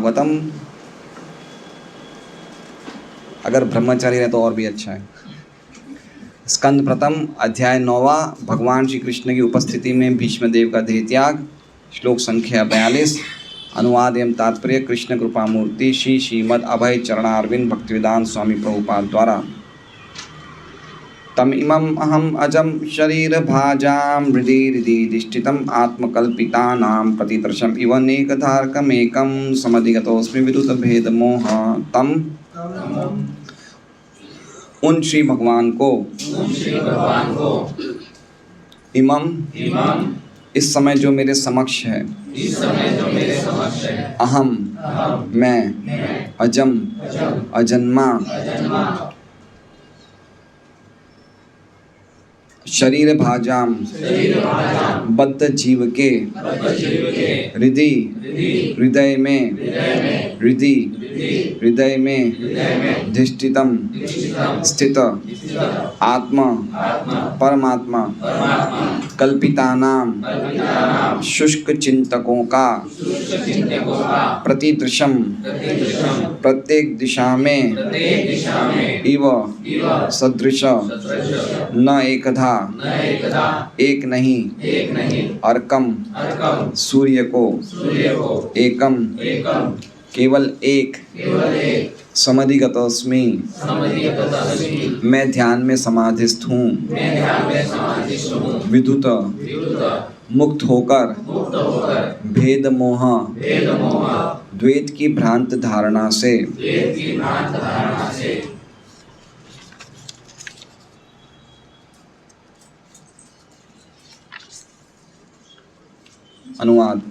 भागवतम, अगर ब्रह्मचारी रहे तो और भी अच्छा है। स्कंद प्रथम अध्याय 9, भगवान श्री कृष्ण की उपस्थिति में भीष्मदेव का देह त्याग। श्लोक संख्या 42। अनुवाद एवं तात्पर्य कृष्ण कृपा मूर्ति श्री श्रीमद् अभय चरणारविंद भक्तिवेदांत स्वामी प्रभुपाद द्वारा। तम इमम् अहम् अजम शरीर भाजाम हृदि हृदि दिष्टितम् आत्मकल्पितानां प्रतिदर्शम इव नेकधारकमेकं समधिगतोऽस्मि विद्युत भेद मोह तम। उन श्री भगवान को इमम इस समय जो मेरे समक्ष है, अहम मैं, अजम अजन्मा, शरीर भाजाम बद्ध जीव के, हृदय में हृदय में धिष्ठितम स्थित आत्मा परमात्मा कल्पितानाम शुष्क चिंतकों का प्रतिदृशम प्रत्येक दिशा में इव सदृश न एकधा एक नहीं अर्कम सूर्य को एकम केवल एक समधिगतोऽस्मि मैं ध्यान में समाधिस्थ हूँ। विद्युत मुक्त होकर भेद मोह द्वैत की भ्रांत धारणा से अनुवाद।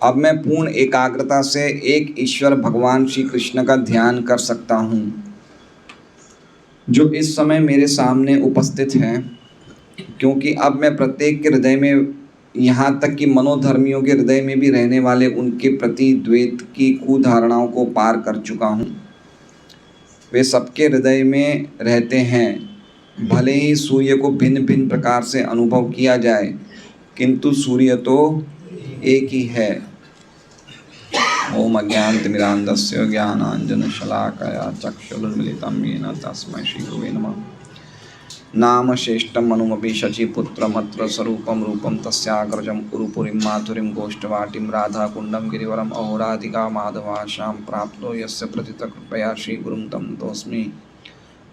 अब मैं पूर्ण एकाग्रता से एक ईश्वर भगवान श्री कृष्ण का ध्यान कर सकता हूँ जो इस समय मेरे सामने उपस्थित हैं, क्योंकि अब मैं प्रत्येक के हृदय में, यहाँ तक कि मनोधर्मियों के हृदय में भी रहने वाले उनके प्रति द्वैत की कुधारणाओं को पार कर चुका हूँ। वे सबके हृदय में रहते हैं। भले ही सूर्य को भिन्न भिन्न प्रकार से अनुभव किया जाए, किंतु सूर्य तो एक ही है। ओम अज्ञानतिमिरान्धस्य ज्ञानाञ्जनशलाकया चक्षुरुन्मीलितं येन तस्मै श्रीगुरवे नमः। नाम श्रेष्ठम् अनुमपि शचीपुत्रमत्र स्वरूपं रूपं तस्याग्रजं कुरुपुरीं माधुरीं गोष्ठवाटीं राधाकुण्डं गिरिवरम् अहोराधिका माधवाशां प्राप्तो यस्य प्रतितकृपया श्रीगुरुं तं तोऽस्मि।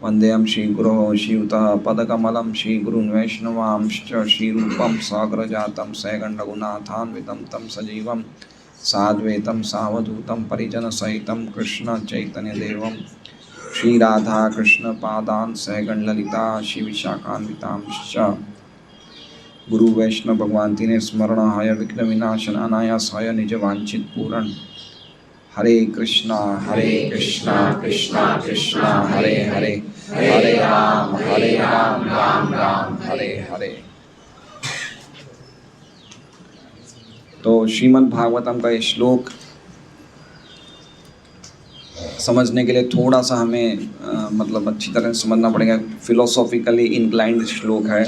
वन्देऽहं श्रीगुरोः श्रीयुतः पदकमलं श्रीगुरून् वैष्णवांश्च श्रीरूपं साग्रजातं सैगण्डरघुनाथान्वितं तं सजीवं साद्वैतं सावधूतं परिजनसहितं कृष्णचैतन्यदेवं श्रीराधाकृष्णपादान् सैगण्डललिता श्रीविशाखान्वितांश्च। गुरु वैष्णव भगवान तीने स्मरणाय विघ्नविनाशनाय निजवांछित पूरण। हरे कृष्णा कृष्णा कृष्णा हरे हरे, हरे राम राम राम हरे हरे। तो श्रीमद् भागवतम का ये श्लोक समझने के लिए थोड़ा सा हमें मतलब अच्छी तरह से समझना पड़ेगा। फिलोसॉफिकली इंक्लाइंड श्लोक है।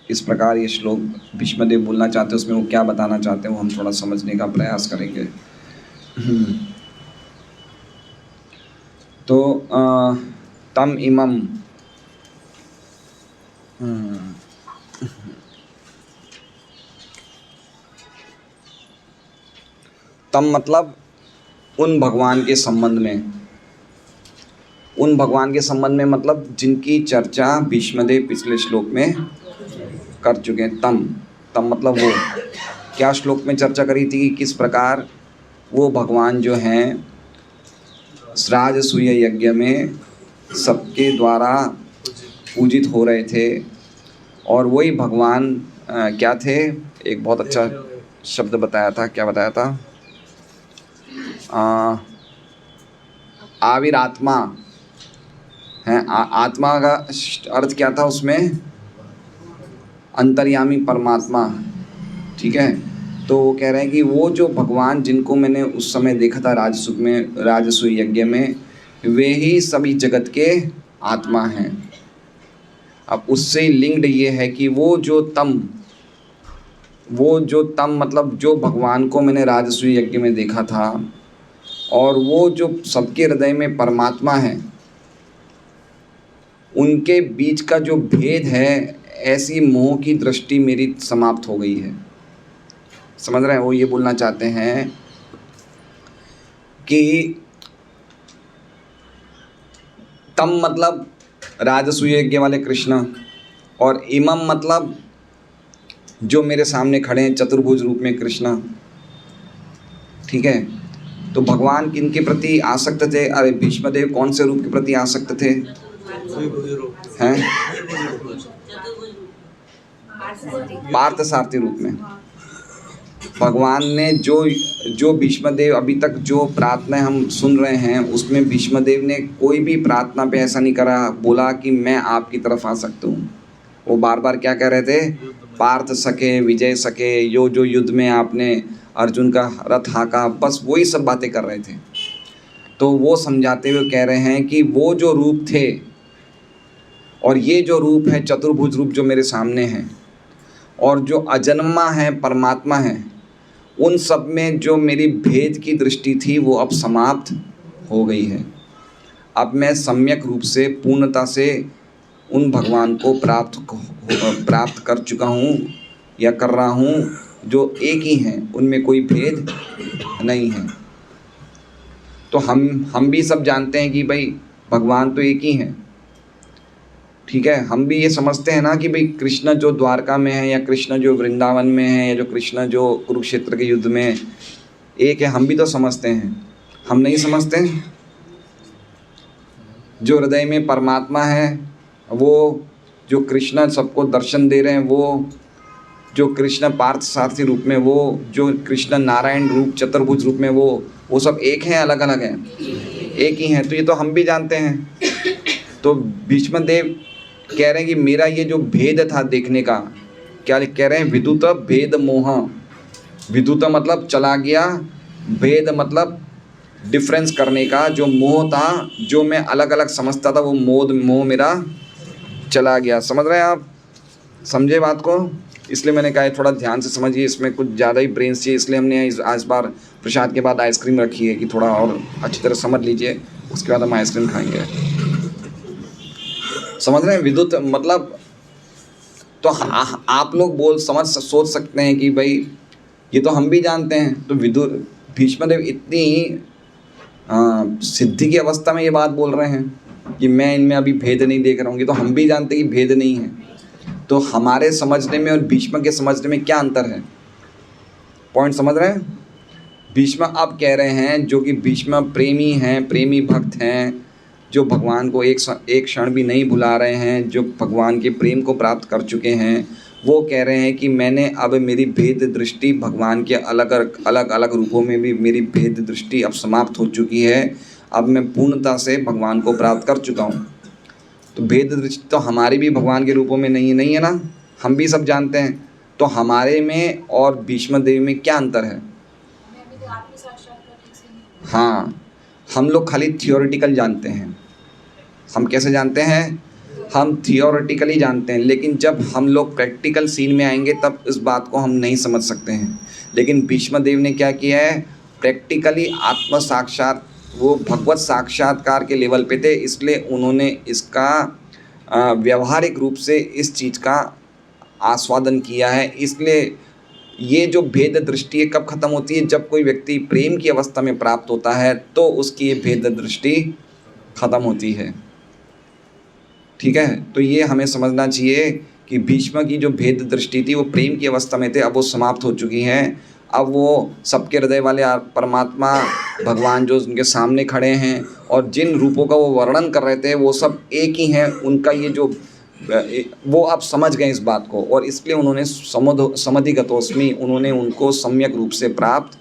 इस प्रकार ये श्लोक भीष्मदेव बोलना चाहते हैं, उसमें वो क्या बताना चाहते हैं वो हम थोड़ा समझने का प्रयास करेंगे। तो तम इमम तम मतलब उन भगवान के संबंध में, उन भगवान के संबंध में मतलब जिनकी चर्चा भीष्मदेव पिछले श्लोक में कर चुके हैं। तम मतलब वो क्या श्लोक में चर्चा करी थी कि किस प्रकार वो भगवान जो हैं राजसूय यज्ञ में सबके द्वारा पूजित हो रहे थे, और वही भगवान क्या थे। एक बहुत अच्छा शब्द बताया था, क्या बताया था? आविरात्मा है। आत्मा का अर्थ क्या था उसमें? अंतर्यामी परमात्मा। ठीक है। तो वो कह रहे हैं कि वो जो भगवान जिनको मैंने उस समय देखा था राजसूय यज्ञ में, वे ही सभी जगत के आत्मा हैं। अब उससे लिंक्ड ये है कि वो जो तम, वो जो तम मतलब जो भगवान को मैंने राजसूय यज्ञ में देखा था, और वो जो सबके हृदय में परमात्मा है, उनके बीच का जो भेद है, ऐसी मोह की दृष्टि मेरी समाप्त हो गई है। समझ रहे हैं? वो ये बोलना चाहते हैं कि तम मतलब राजसूय यज्ञ वाले कृष्ण, और इमम मतलब जो मेरे सामने खड़े हैं चतुर्भुज रूप में कृष्ण। ठीक है, तो भगवान किन के प्रति आसक्त थे? अरे भीष्मदेव कौन से रूप के प्रति आसक्त थे? हैं? पार्थ सारथी रूप में। भगवान ने जो भीष्मदेव अभी तक जो प्रार्थना हम सुन रहे हैं, उसमें भीष्मदेव ने कोई भी प्रार्थना पे ऐसा नहीं करा बोला कि मैं आपकी तरफ आ सकता हूँ। वो बार बार क्या कह रहे थे? पार्थ सके विजय सके, जो युद्ध में आपने अर्जुन का रथ हाँका, बस वही सब बातें कर रहे थे। तो वो समझाते हुए कह रहे हैं कि वो जो रूप थे और ये जो रूप है चतुर्भुज रूप जो मेरे सामने है, और जो अजन्मा है परमात्मा है, उन सब में जो मेरी भेद की दृष्टि थी वो अब समाप्त हो गई है। अब मैं सम्यक रूप से पूर्णता से उन भगवान को प्राप्त कर चुका हूँ या कर रहा हूँ, जो एक ही हैं, उनमें कोई भेद नहीं है। तो हम भी सब जानते हैं कि भाई भगवान तो एक ही हैं। ठीक है, हम भी ये समझते हैं ना कि भाई कृष्ण जो द्वारका में है, या कृष्ण जो वृंदावन में है, या जो कृष्ण जो कुरुक्षेत्र के युद्ध में एक है, हम भी तो समझते हैं। हम नहीं समझते? जो हृदय में परमात्मा है, वो जो कृष्ण सबको दर्शन दे रहे हैं, वो जो कृष्ण पार्थ सारथी रूप में, वो जो कृष्ण नारायण रूप चतुर्भुज रूप में, वो सब एक हैं, अलग अलग हैं? एक ही हैं। तो ये तो हम भी जानते हैं। तो भीष्मदेव कह रहे हैं कि मेरा ये जो भेद था देखने का, क्या कह रहे हैं? विदुत भेद मोह। विदुत मतलब चला गया, भेद मतलब डिफरेंस करने का, जो मोह था, जो मैं अलग अलग समझता था, वो मोह मेरा चला गया। समझ रहे हैं आप? समझे बात को? इसलिए मैंने कहा थोड़ा ध्यान से समझिए, इसमें कुछ ज़्यादा ही ब्रेन्स चाहिए, इसलिए हमने इस बार प्रसाद के बाद आइसक्रीम रखी है कि थोड़ा और अच्छी तरह समझ लीजिए, उसके बाद हम आइसक्रीम खाएंगे। समझ रहे हैं? विद्युत मतलब तो आप लोग सोच सकते हैं कि भाई ये तो हम भी जानते हैं। तो भीष्मदेव इतनी सिद्धि की अवस्था में ये बात बोल रहे हैं कि मैं इनमें अभी भेद नहीं देख रहा हूँ। ये तो हम भी जानते हैं कि भेद नहीं है। तो हमारे समझने में और भीष्म के समझने में क्या अंतर है? पॉइंट समझ रहे हैं? भीष्म अब कह रहे हैं, जो कि भीष्म प्रेमी हैं, प्रेमी भक्त हैं, जो भगवान को एक क्षण भी नहीं भुला रहे हैं, जो भगवान के प्रेम को प्राप्त कर चुके हैं, वो कह रहे हैं कि मैंने अब मेरी भेद दृष्टि भगवान के अलग अलग रूपों में भी मेरी भेद दृष्टि अब समाप्त हो चुकी है। अब मैं पूर्णता से भगवान को प्राप्त कर चुका हूँ। तो भेद दृष्टि तो हमारी भी भगवान के रूपों में नहीं है ना, हम भी सब जानते हैं। तो हमारे में और भीष्म देव में क्या अंतर है? हाँ, हम लोग खाली थियोरेटिकल जानते हैं। हम कैसे जानते हैं? हम थियोरेटिकली जानते हैं, लेकिन जब हम लोग प्रैक्टिकल सीन में आएंगे तब इस बात को हम नहीं समझ सकते हैं। लेकिन भीष्म देव ने क्या किया है? प्रैक्टिकली आत्म साक्षात, वो भगवत साक्षात्कार के लेवल पे थे, इसलिए उन्होंने इसका व्यवहारिक रूप से इस चीज़ का आस्वादन किया है। इसलिए ये जो भेद दृष्टि है कब ख़त्म होती है? जब कोई व्यक्ति प्रेम की अवस्था में प्राप्त होता है तो उसकी ये भेद दृष्टि ख़त्म होती है। ठीक है, तो ये हमें समझना चाहिए कि भीष्म की जो भेद दृष्टि थी वो प्रेम की अवस्था में थे, अब वो समाप्त हो चुकी हैं। अब वो सबके हृदय वाले परमात्मा भगवान जो उनके सामने खड़े हैं और जिन रूपों का वो वर्णन कर रहे थे वो सब एक ही हैं। उनका ये जो वो आप समझ गए इस बात को, और इसलिए उन्होंने समधिगतोस्मि, उन्होंने उनको सम्यक रूप से प्राप्त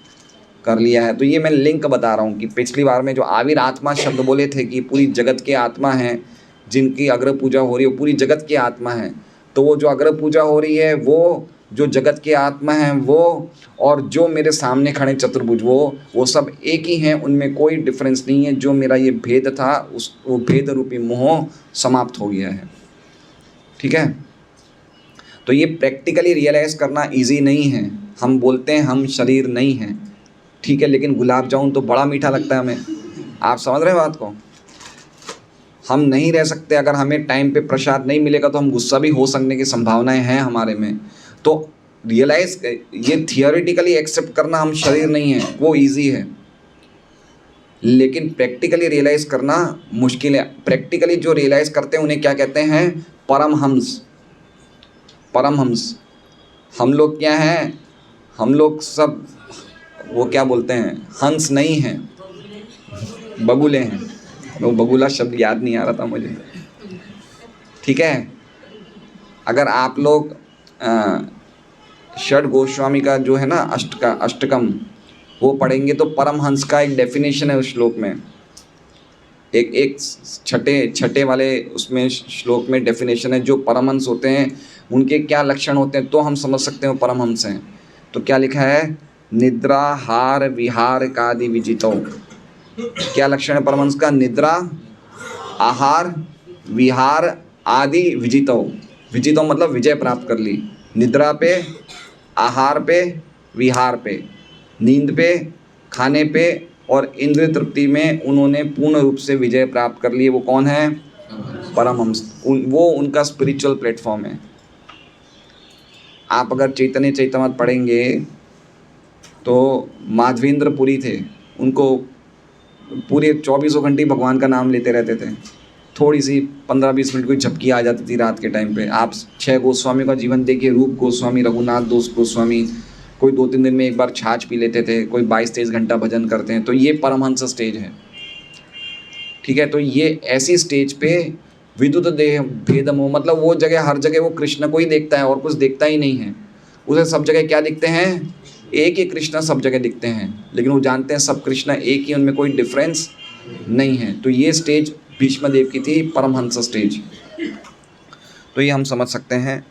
कर लिया है। तो ये मैं लिंक बता रहा हूँ कि पिछली बार में जो आविर आत्मा शब्द बोले थे कि पूरी जगत के आत्मा हैं, जिनकी अग्र पूजा हो रही है वो पूरी जगत की आत्मा है। तो वो जो अग्र पूजा हो रही है वो जो जगत के आत्मा हैं वो, और जो मेरे सामने खड़े चतुर्भुज वो सब एक ही हैं, उनमें कोई डिफरेंस नहीं है। जो मेरा ये भेद था वो भेद रूपी मोह समाप्त हो गया है। ठीक है, तो ये प्रैक्टिकली रियलाइज़ करना इजी नहीं है। हम बोलते हैं हम शरीर नहीं हैं, ठीक है, लेकिन गुलाब जामुन तो बड़ा मीठा लगता है हमें। आप समझ रहे हो बात को? हम नहीं रह सकते, अगर हमें टाइम पे प्रसाद नहीं मिलेगा तो हम गुस्सा भी हो सकने की संभावनाएं हैं हमारे में। तो रियलाइज, ये थियोरेटिकली एक्सेप्ट करना हम शरीर नहीं है वो इजी है, लेकिन प्रैक्टिकली रियलाइज करना मुश्किल है। प्रैक्टिकली जो रियलाइज करते हैं उन्हें क्या कहते हैं? परमहंस। परमहंस। हम लोग क्या हैं? हम लोग सब वो क्या बोलते हैं, हंस नहीं हैं, बगुले हैं। वो बगुला शब्द याद नहीं आ रहा था मुझे, ठीक है। अगर आप लोग षड गोस्वामी का जो है ना अष्टकम वो पढ़ेंगे तो परमहंस का एक डेफिनेशन है उस श्लोक में, एक छठे वाले उसमें श्लोक में डेफिनेशन है जो परमहंस होते हैं उनके क्या लक्षण होते हैं, तो हम समझ सकते हैं वो परमहंस हैं। तो क्या लिखा है? निद्रा हार विहार कादि विजितो। क्या लक्षण है परमहंस का? निद्रा, आहार, विहार आदि विजितो। विजितो मतलब विजय प्राप्त कर ली। निद्रा पे, आहार पे, विहार पे, नींद पे, खाने पे और इंद्रिय तृप्ति में उन्होंने पूर्ण रूप से विजय प्राप्त कर ली। वो कौन है? परमहंस। वो उनका स्पिरिचुअल प्लेटफॉर्म है। आप अगर चैतन्य चैतमत पढ़ेंगे तो माधवेंद्र पुरी थे, उनको पूरे 24 घंटे भगवान का नाम लेते रहते थे। थोड़ी सी 15-20 मिनट कोई झपकी आ जाती थी रात के टाइम पे। आप 6 गोस्वामी का जीवन देखिए, रूप गोस्वामी, रघुनाथ दास गोस्वामी, कोई 2-3 दिन में एक बार छाछ पी लेते थे, कोई 22-23 घंटा भजन करते हैं। तो ये परमहंस स्टेज है, ठीक है। तो ये ऐसी स्टेज पे विद्युत देह भेदम हो, मतलब वो जगह, हर जगह वो कृष्ण को ही देखता है और कुछ देखता ही नहीं है। उसे सब जगह क्या दिखते हैं? एक ही कृष्ण सब जगह दिखते हैं, लेकिन वो जानते हैं सब कृष्ण एक ही, उनमें कोई डिफरेंस नहीं है। तो ये स्टेज भीष्म देव की थी, परमहंस स्टेज। तो ये हम समझ सकते हैं।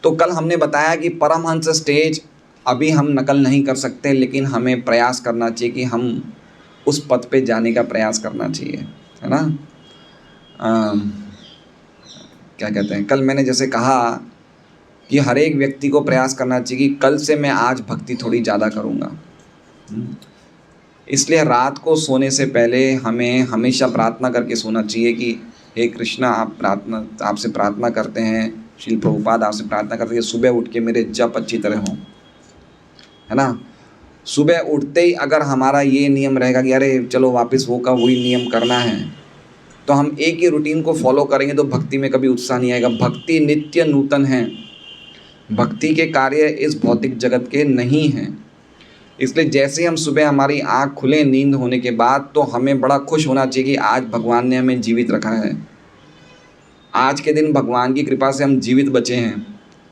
तो कल हमने बताया कि परमहंस स्टेज अभी हम नकल नहीं कर सकते, लेकिन हमें प्रयास करना चाहिए कि हम उस पद पे जाने का प्रयास करना चाहिए, है ना। क्या कहते हैं, कल मैंने जैसे कहा कि हर एक व्यक्ति को प्रयास करना चाहिए कि कल से मैं आज भक्ति थोड़ी ज़्यादा करूँगा। इसलिए रात को सोने से पहले हमें हमेशा प्रार्थना करके सोना चाहिए कि हे कृष्णा, आपसे प्रार्थना करते हैं, श्रील प्रभुपाद आपसे प्रार्थना करते हैं सुबह उठ के मेरे जप अच्छी तरह हों, है ना। सुबह उठते ही अगर हमारा ये नियम रहेगा कि अरे चलो वापस वो का वही नियम करना है, तो हम एक ही रूटीन को फॉलो करेंगे तो भक्ति में कभी उत्साह नहीं आएगा। भक्ति नित्य नूतन है, भक्ति के कार्य इस भौतिक जगत के नहीं हैं। इसलिए जैसे हम सुबह हमारी आँख खुले नींद होने के बाद, तो हमें बड़ा खुश होना चाहिए कि आज भगवान ने हमें जीवित रखा है, आज के दिन भगवान की कृपा से हम जीवित बचे हैं।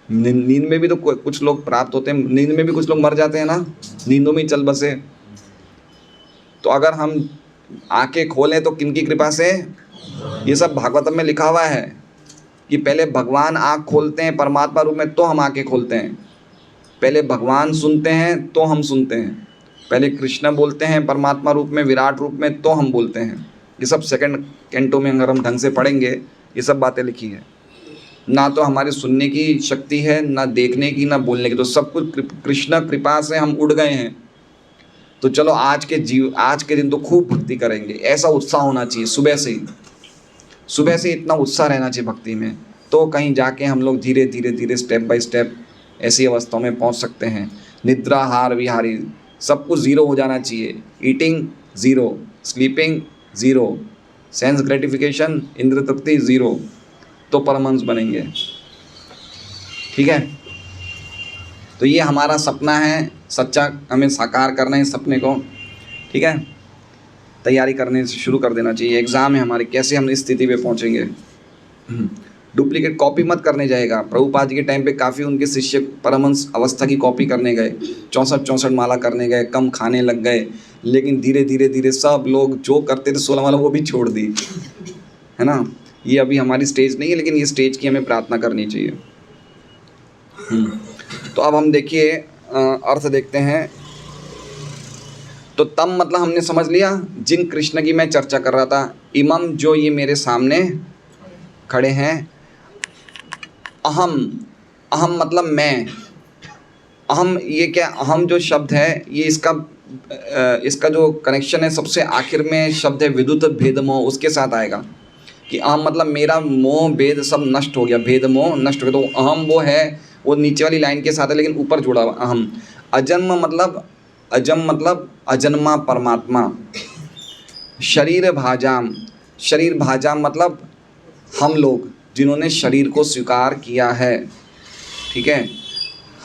नींद में भी तो कुछ लोग प्राप्त होते हैं, नींद में भी कुछ लोग मर जाते हैं ना, नींदों में चल बसे। तो अगर हम आंखें खोलें तो किन की कृपा से? ये सब भागवतम में लिखा हुआ है कि पहले भगवान आँख खोलते हैं परमात्मा रूप में, तो हम आंखें खोलते हैं। पहले भगवान सुनते हैं तो हम सुनते हैं, पहले कृष्ण बोलते हैं परमात्मा रूप में, विराट रूप में, तो हम बोलते हैं। ये सब सेकंड कैंटो में अगर हम ढंग से पढ़ेंगे ये सब बातें लिखी है। ना तो हमारे सुनने की शक्ति है, ना देखने की, ना बोलने की, तो सब कुछ कृष्ण कृपा से हम उड़ गए हैं। तो चलो आज के दिन तो खूब भक्ति करेंगे, ऐसा उत्साह होना चाहिए सुबह से इतना उत्साह रहना चाहिए भक्ति में। तो कहीं जाके हम लोग धीरे धीरे स्टेप बाय स्टेप ऐसी अवस्थाओं में पहुंच सकते हैं। निद्रा, हार, विहारी सब कुछ ज़ीरो हो जाना चाहिए। Eating zero, sleeping zero, sense gratification, इंद्र तृप्ति ज़ीरो, तो परमहंस बनेंगे, ठीक है। तो ये हमारा सपना है, सच्चा हमें साकार करना है इस सपने को, ठीक है। तैयारी करने से शुरू कर देना चाहिए। एग्ज़ाम है हमारे, कैसे हम इस स्थिति पे पहुँचेंगे। डुप्लीकेट कॉपी मत करने जाएगा। प्रभुपाद जी के टाइम पे काफ़ी उनके शिष्य परमहंस अवस्था की कॉपी करने गए, 64 माला करने गए, कम खाने लग गए, लेकिन धीरे धीरे सब लोग जो करते थे 16 माला वो भी छोड़ दी, है ना। ये अभी हमारी स्टेज नहीं है, लेकिन ये स्टेज की हमें प्रार्थना करनी चाहिए। तो अब हम देखिए अर्थ देखते हैं। तो तम मतलब हमने समझ लिया, जिन कृष्ण की मैं चर्चा कर रहा था, इमम जो ये मेरे सामने खड़े हैं, अहम अहम मतलब मैं, अहम, ये क्या अहम जो शब्द है ये इसका जो कनेक्शन है सबसे आखिर में शब्द है विद्युत भेद मोह, उसके साथ आएगा कि अहम मतलब मेरा मोह भेद सब नष्ट हो गया, भेद मोह नष्ट हो गया। तो अहम वो है, वो नीचे वाली लाइन के साथ है लेकिन ऊपर जुड़ा हुआ अहम। अजन्म मतलब, अजम मतलब अजन्मा परमात्मा। शरीर भाजाम, शरीर भाजाम मतलब हम लोग जिन्होंने शरीर को स्वीकार किया है, ठीक है।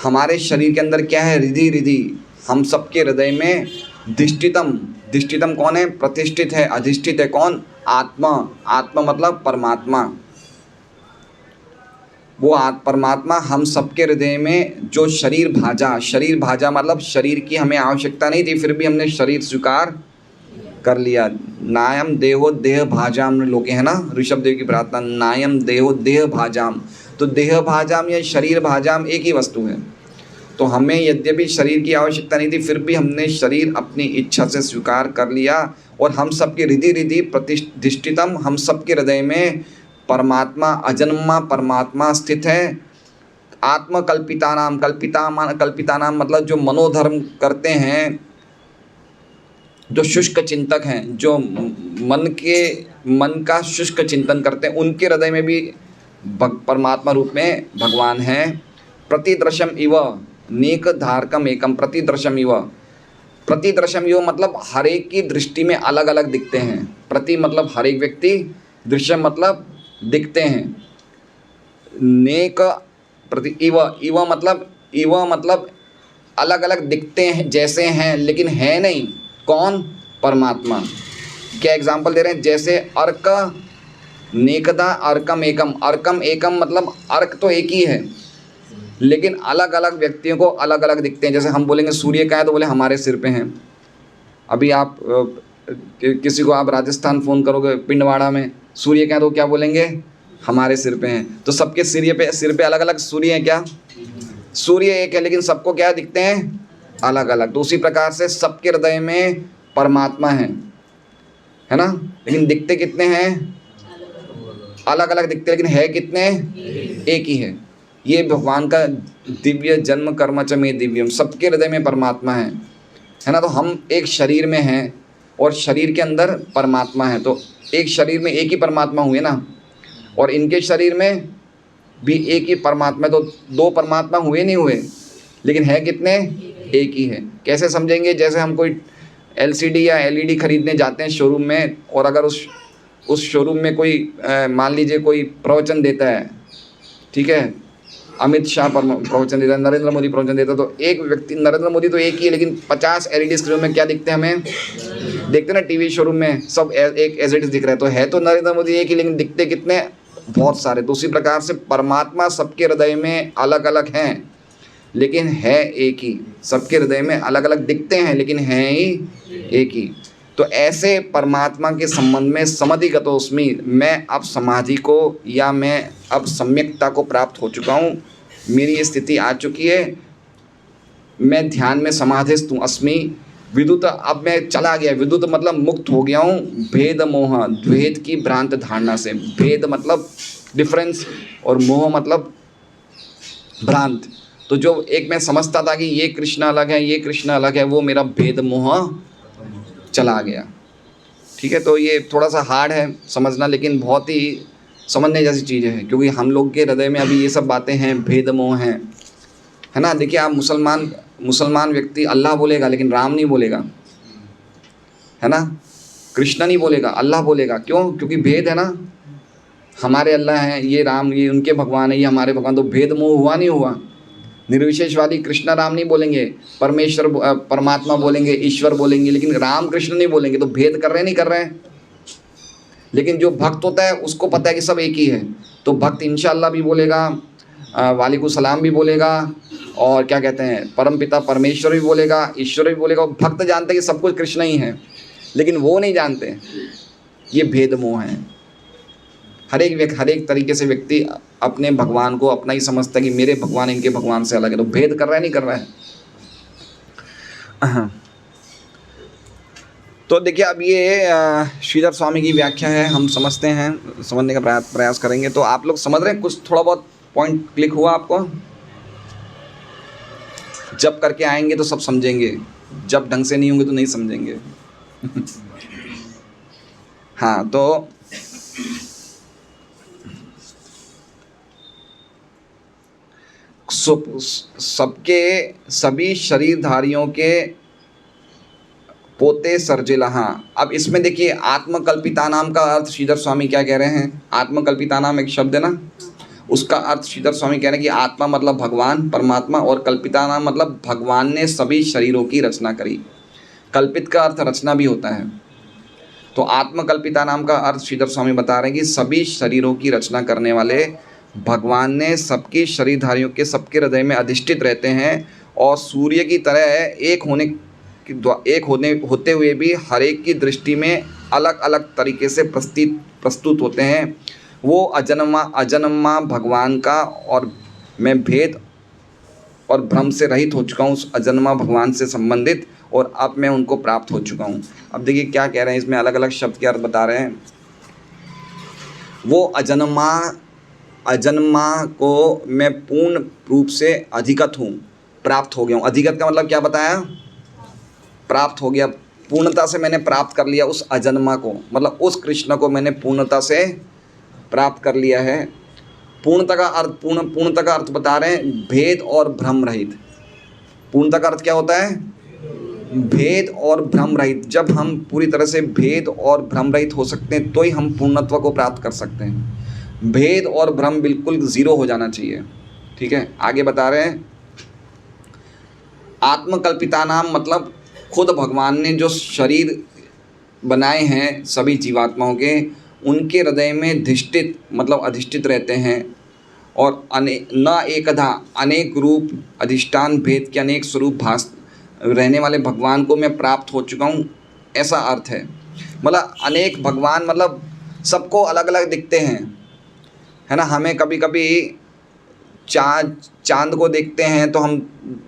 हमारे शरीर के अंदर क्या है, रिधि रिधि, हम सबके हृदय में दिष्टितम, दिष्टितम कौन है, प्रतिष्ठित है, अधिष्ठित है कौन, आत्मा। आत्मा मतलब परमात्मा, वो परमात्मा हम सबके हृदय में जो शरीर भाजा, शरीर भाजा मतलब शरीर की हमें आवश्यकता नहीं थी फिर भी हमने शरीर स्वीकार कर लिया। नायम देहो देह भाजाम लोके, है ना, ऋषभ देव की प्रार्थना, नायम देहो देह भाजाम। तो देह भाजाम या शरीर भाजाम एक ही वस्तु है। तो हमें यद्यपि शरीर की आवश्यकता नहीं थी फिर भी हमने शरीर अपनी इच्छा से स्वीकार कर लिया। और हम सबके हृदय हृदय प्रतिष्ठितम, हम सबके हृदय में परमात्मा, अजन्मा परमात्मा स्थित है। आत्मकल्पितानाम, कल्पितानाम मतलब जो मनोधर्म करते हैं, जो शुष्क चिंतक हैं, जो मन का शुष्क चिंतन करते हैं, उनके हृदय में भी परमात्मा रूप में भगवान हैं। प्रतिदृशम इव नेक धारकम एकम, प्रतिदृशम इव, प्रतिदृशम इव मतलब हर एक की दृष्टि में अलग अलग दिखते हैं। प्रति मतलब हर एक व्यक्ति, दृश्यम मतलब दिखते हैं। नेक प्रति, इव मतलब अलग अलग दिखते हैं, जैसे हैं लेकिन है नहीं, कौन, परमात्मा। क्या एग्जाम्पल दे रहे हैं, जैसे अर्क नेकदा अर्कम एकम, अर्कम एकम मतलब अर्क तो एक ही है लेकिन अलग अलग व्यक्तियों को अलग अलग दिखते हैं। जैसे हम बोलेंगे सूर्य कहाँ है तो बोले हमारे सिर पे हैं। अभी आप किसी को आप राजस्थान फ़ोन करोगे पिंडवाड़ा में, सूर्य कहाँ है तो क्या बोलेंगे, हमारे सिर पे हैं। तो सबके सिर पे अलग अलग सूर्य हैं क्या, सूर्य एक है लेकिन सबको क्या दिखते हैं, अलग अलग। तो उसी प्रकार से सबके हृदय में परमात्मा है ना, लेकिन दिखते कितने हैं, अलग अलग दिखते हैं, लेकिन है कितने, एक ही है। ये भगवान का दिव्य जन्म कर्म च मे दिव्यम, सबके हृदय में परमात्मा है ना। तो हम एक शरीर में हैं और शरीर के अंदर परमात्मा है, तो एक शरीर में एक ही परमात्मा हुए ना, और इनके शरीर में भी एक ही परमात्मा, तो दो परमात्मा हुए नहीं हुए, लेकिन है कितने, एक ही है। कैसे समझेंगे, जैसे हम कोई LCD या LED खरीदने जाते हैं शोरूम में, और अगर उस शोरूम में कोई मान लीजिए कोई प्रवचन देता है, ठीक है, अमित शाह प्रवचन देता है, नरेंद्र मोदी प्रवचन देता है, तो एक व्यक्ति, नरेंद्र मोदी तो एक ही है लेकिन 50 LED स्क्रीन में क्या दिखते हैं हमें, देखते ना टीवी शोरूम में सब एक एज इट इज दिख रहा है, तो है तो नरेंद्र मोदी एक ही लेकिन दिखते कितने, बहुत सारे। तो उसी प्रकार से परमात्मा सबके हृदय में अलग अलग हैं लेकिन है एक ही, सबके हृदय में अलग अलग दिखते हैं लेकिन हैं ही एक ही। तो ऐसे परमात्मा के संबंध में समधिगतोस्मि, मैं अब समाधि को या मैं अब सम्यकता को प्राप्त हो चुका हूँ, मेरी ये स्थिति आ चुकी है, मैं ध्यान में समाधिस्थ हूँ। अस्मि विद्युत, अब मैं चला गया, विद्युत मतलब मुक्त हो गया हूँ भेद मोह, द्वैत की भ्रांत धारणा से। भेद मतलब डिफरेंस और मोह मतलब भ्रांत। तो जो एक मैं समझता था कि ये कृष्ण अलग है, ये कृष्ण अलग है, वो मेरा भेद मोह चला गया, ठीक है। तो ये थोड़ा सा हार्ड है समझना, लेकिन बहुत ही समझने जैसी चीज़ है, क्योंकि हम लोग के हृदय में अभी ये सब बातें हैं, भेद मोह है ना। देखिए आप मुसलमान व्यक्ति अल्लाह बोलेगा लेकिन राम नहीं बोलेगा, है ना, कृष्ण नहीं बोलेगा, अल्लाह बोलेगा। क्यों, क्योंकि भेद है ना, हमारे अल्लाह हैं, ये राम, ये उनके भगवान है, ये हमारे भगवान। तो भेद मोह हुआ नहीं हुआ। निर्विशेषवादी कृष्ण राम नहीं बोलेंगे, परमेश्वर परमात्मा बोलेंगे, ईश्वर बोलेंगे, लेकिन राम कृष्ण नहीं बोलेंगे। तो भेद कर रहे हैं, नहीं कर रहे हैं। लेकिन जो भक्त होता है उसको पता है कि सब एक ही है, तो भक्त इंशाअल्लाह भी बोलेगा, वालेकुम सलाम भी बोलेगा, और क्या कहते हैं परमपिता परमेश्वर भी बोलेगा, ईश्वर भी बोलेगा। भक्त जानते हैं कि सब कुछ कृष्ण ही है, लेकिन वो नहीं जानते, ये भेद मोह है। हर एक तरीके से व्यक्ति अपने भगवान को अपना ही समझता है कि मेरे भगवान इनके भगवान से अलग है। तो भेद कर रहा है, नहीं कर रहा है। तो देखिए अब ये श्रीधर स्वामी की व्याख्या है, हम समझते हैं, समझने का प्रयास करेंगे। तो आप लोग समझ रहे हैं, कुछ थोड़ा बहुत पॉइंट क्लिक हुआ आपको? जब करके आएंगे तो सब समझेंगे, जब ढंग से नहीं होंगे तो नहीं समझेंगे। हाँ, तो सबके सभी शरीरधारियों के पोते सर्जिला। हाँ, अब इसमें देखिए आत्मकल्पिता नाम का अर्थ श्रीधर स्वामी क्या कह रहे हैं। आत्मकल्पिता नाम एक शब्द है ना, उसका अर्थ श्रीधर स्वामी कह रहे हैं कि आत्मा मतलब भगवान परमात्मा, और कल्पिता नाम मतलब भगवान ने सभी शरीरों की रचना करी। कल्पित का अर्थ रचना भी होता है। तो आत्मकल्पिता नाम का अर्थ श्रीधर स्वामी बता रहे हैं कि सभी शरीरों की रचना करने वाले भगवान ने सबकी शरीरधारियों के सबके हृदय में अधिष्ठित रहते हैं, और सूर्य की तरह एक होते हुए भी हर एक की दृष्टि में अलग अलग तरीके से प्रस्तुत होते हैं। वो अजन्मा भगवान का, और मैं भेद और भ्रम से रहित हो चुका हूँ उस अजन्मा भगवान से संबंधित, और अब मैं उनको प्राप्त हो चुका हूँ। अब देखिए क्या कह रहे हैं, इसमें अलग अलग शब्द के अर्थ बता रहे हैं। वो अजन्मा को मैं पूर्ण रूप से अधिगत हूँ, प्राप्त हो गया हूँ। अधिगत का मतलब क्या बताया, प्राप्त हो गया, पूर्णता से मैंने प्राप्त कर लिया उस अजन्मा को, मतलब उस कृष्ण को मैंने पूर्णता से प्राप्त कर लिया है। पूर्णता का अर्थ बता रहे हैं भेद और भ्रम रहित। पूर्णता का अर्थ क्या होता है, भेद और भ्रम रहित। जब हम पूरी तरह से भेद और भ्रम रहित हो सकते हैं तो ही हम पूर्णत्व को प्राप्त कर सकते हैं। भेद और भ्रम बिल्कुल ज़ीरो हो जाना चाहिए। ठीक है, आगे बता रहे हैं आत्मकल्पिता नाम मतलब खुद भगवान ने जो शरीर बनाए हैं सभी जीवात्माओं के, उनके हृदय में अधिष्ठित रहते हैं, और न एकधा अनेक रूप अधिष्ठान भेद के अनेक स्वरूप भास रहने वाले भगवान को मैं प्राप्त हो चुका हूँ, ऐसा अर्थ है। मतलब अनेक भगवान मतलब सबको अलग अलग दिखते हैं, है ना। हमें कभी कभी चाँद को देखते हैं तो हम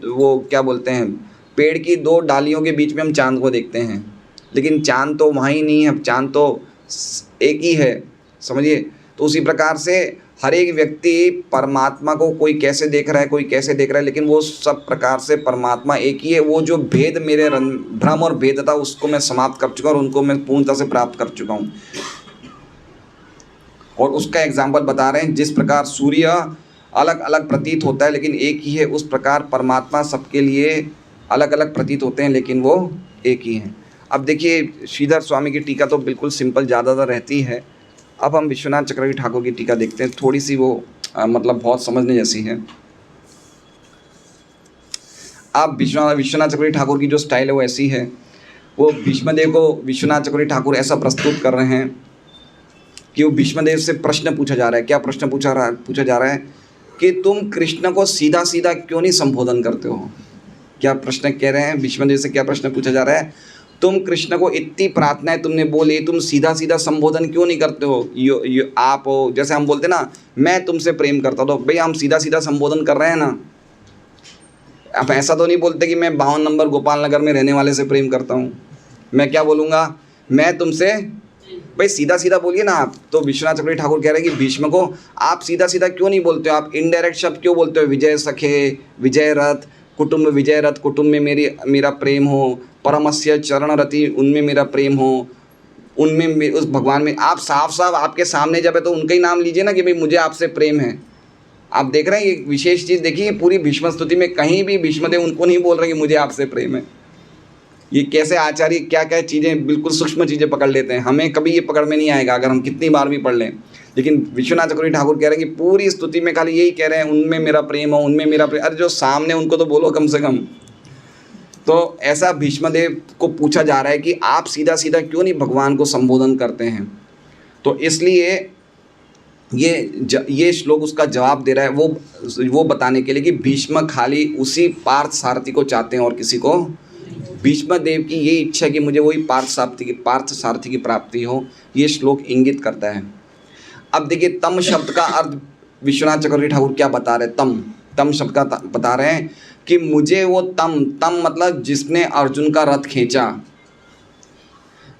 वो क्या बोलते हैं, पेड़ की दो डालियों के बीच में हम चाँद को देखते हैं, लेकिन चाँद तो वहाँ ही नहीं है, चाँद तो एक ही है, समझिए। तो उसी प्रकार से हर एक व्यक्ति परमात्मा को कोई कैसे देख रहा है, कोई कैसे देख रहा है, लेकिन वो सब प्रकार से परमात्मा एक ही है। वो जो भेद मेरे भ्रम और भेद था उसको मैं समाप्त कर चुका हूँ, और उनको मैं पूर्णता से प्राप्त कर चुका हूँ। और उसका एग्जाम्पल बता रहे हैं, जिस प्रकार सूर्य अलग अलग प्रतीत होता है लेकिन एक ही है, उस प्रकार परमात्मा सबके लिए अलग अलग प्रतीत होते हैं लेकिन वो एक ही हैं। अब देखिए श्रीधर स्वामी की टीका तो बिल्कुल सिंपल ज़्यादातर रहती है। अब हम विश्वनाथ चक्रवर्ती ठाकुर की टीका देखते हैं, थोड़ी सी वो मतलब बहुत समझने जैसी है। अब विश्वनाथ चक्रवर्ती ठाकुर की जो स्टाइल है वो ऐसी है। वो भीष्मदेव को विश्वनाथ चक्रवर्ती ठाकुर ऐसा प्रस्तुत कर रहे हैं कि वो भीष्मदेव से प्रश्न पूछा जा रहा है। क्या प्रश्न पूछा जा रहा है कि तुम कृष्ण को सीधा सीधा क्यों नहीं संबोधन करते हो। क्या प्रश्न कह रहे हैं भीष्मदेव से, क्या प्रश्न पूछा जा रहा है, तुम कृष्ण को इतनी प्रार्थनाएं तुमने बोली, तुम सीधा सीधा संबोधन क्यों नहीं करते हो। आप हो, जैसे हम बोलते ना मैं तुमसे प्रेम करता हूँ, तो भैया हम सीधा सीधा संबोधन कर रहे हैं ना। आप ऐसा तो नहीं बोलते कि मैं 52 नंबर गोपाल नगर में रहने वाले से प्रेम करता हूँ। मैं क्या बोलूँगा, मैं तुमसे, भाई सीधा सीधा बोलिए ना आप। तो विश्वनाथ चक्रवर्ती ठाकुर कह रहे हैं कि भीष्म को आप सीधा सीधा क्यों नहीं बोलते हो, आप इनडायरेक्ट शब्द क्यों बोलते हो। विजय सखे, विजय रथ, कुटुंब विजय रथ, कुटुंब में मेरा प्रेम हो, परमस्य चरण रति उनमें मेरा प्रेम हो, उनमें उस भगवान में। आप साफ साफ आपके सामने जब है तो उनका ही नाम लीजिए ना कि भाई मुझे आपसे प्रेम है। आप देख रहे हैं ये विशेष चीज़ देखिए, पूरी भीष्म स्तुति में कहीं भी भीष्मदेव उनको नहीं बोल रहे कि मुझे आपसे प्रेम है। ये कैसे आचार्य क्या क्या चीज़ें बिल्कुल सूक्ष्म चीज़ें पकड़ लेते हैं, हमें कभी ये पकड़ में नहीं आएगा अगर हम कितनी बार भी पढ़ लें। लेकिन विश्वनाथ चक्रवर्ती ठाकुर कह रहे हैं कि पूरी स्तुति में खाली यही कह रहे हैं उनमें मेरा प्रेम हो, उनमें मेरा प्रेम। अरे जो सामने उनको तो बोलो कम से कम। तो ऐसा भीष्मदेव को पूछा जा रहा है कि आप सीधा सीधा क्यों नहीं भगवान को संबोधन करते हैं। तो इसलिए ये श्लोक उसका जवाब दे रहा है, वो बताने के लिए कि भीष्म खाली उसी पार्थ सारथी को चाहते हैं और किसी को। भीष्मदेव की ये इच्छा कि मुझे वही पार्थ सारथी की प्राप्ति हो, ये श्लोक इंगित करता है। अब देखिए तम शब्द का अर्थ विश्वनाथ चक्रवर्ती ठाकुर क्या बता रहे हैं। तम शब्द का बता रहे हैं कि मुझे वो तम मतलब जिसने अर्जुन का रथ खींचा,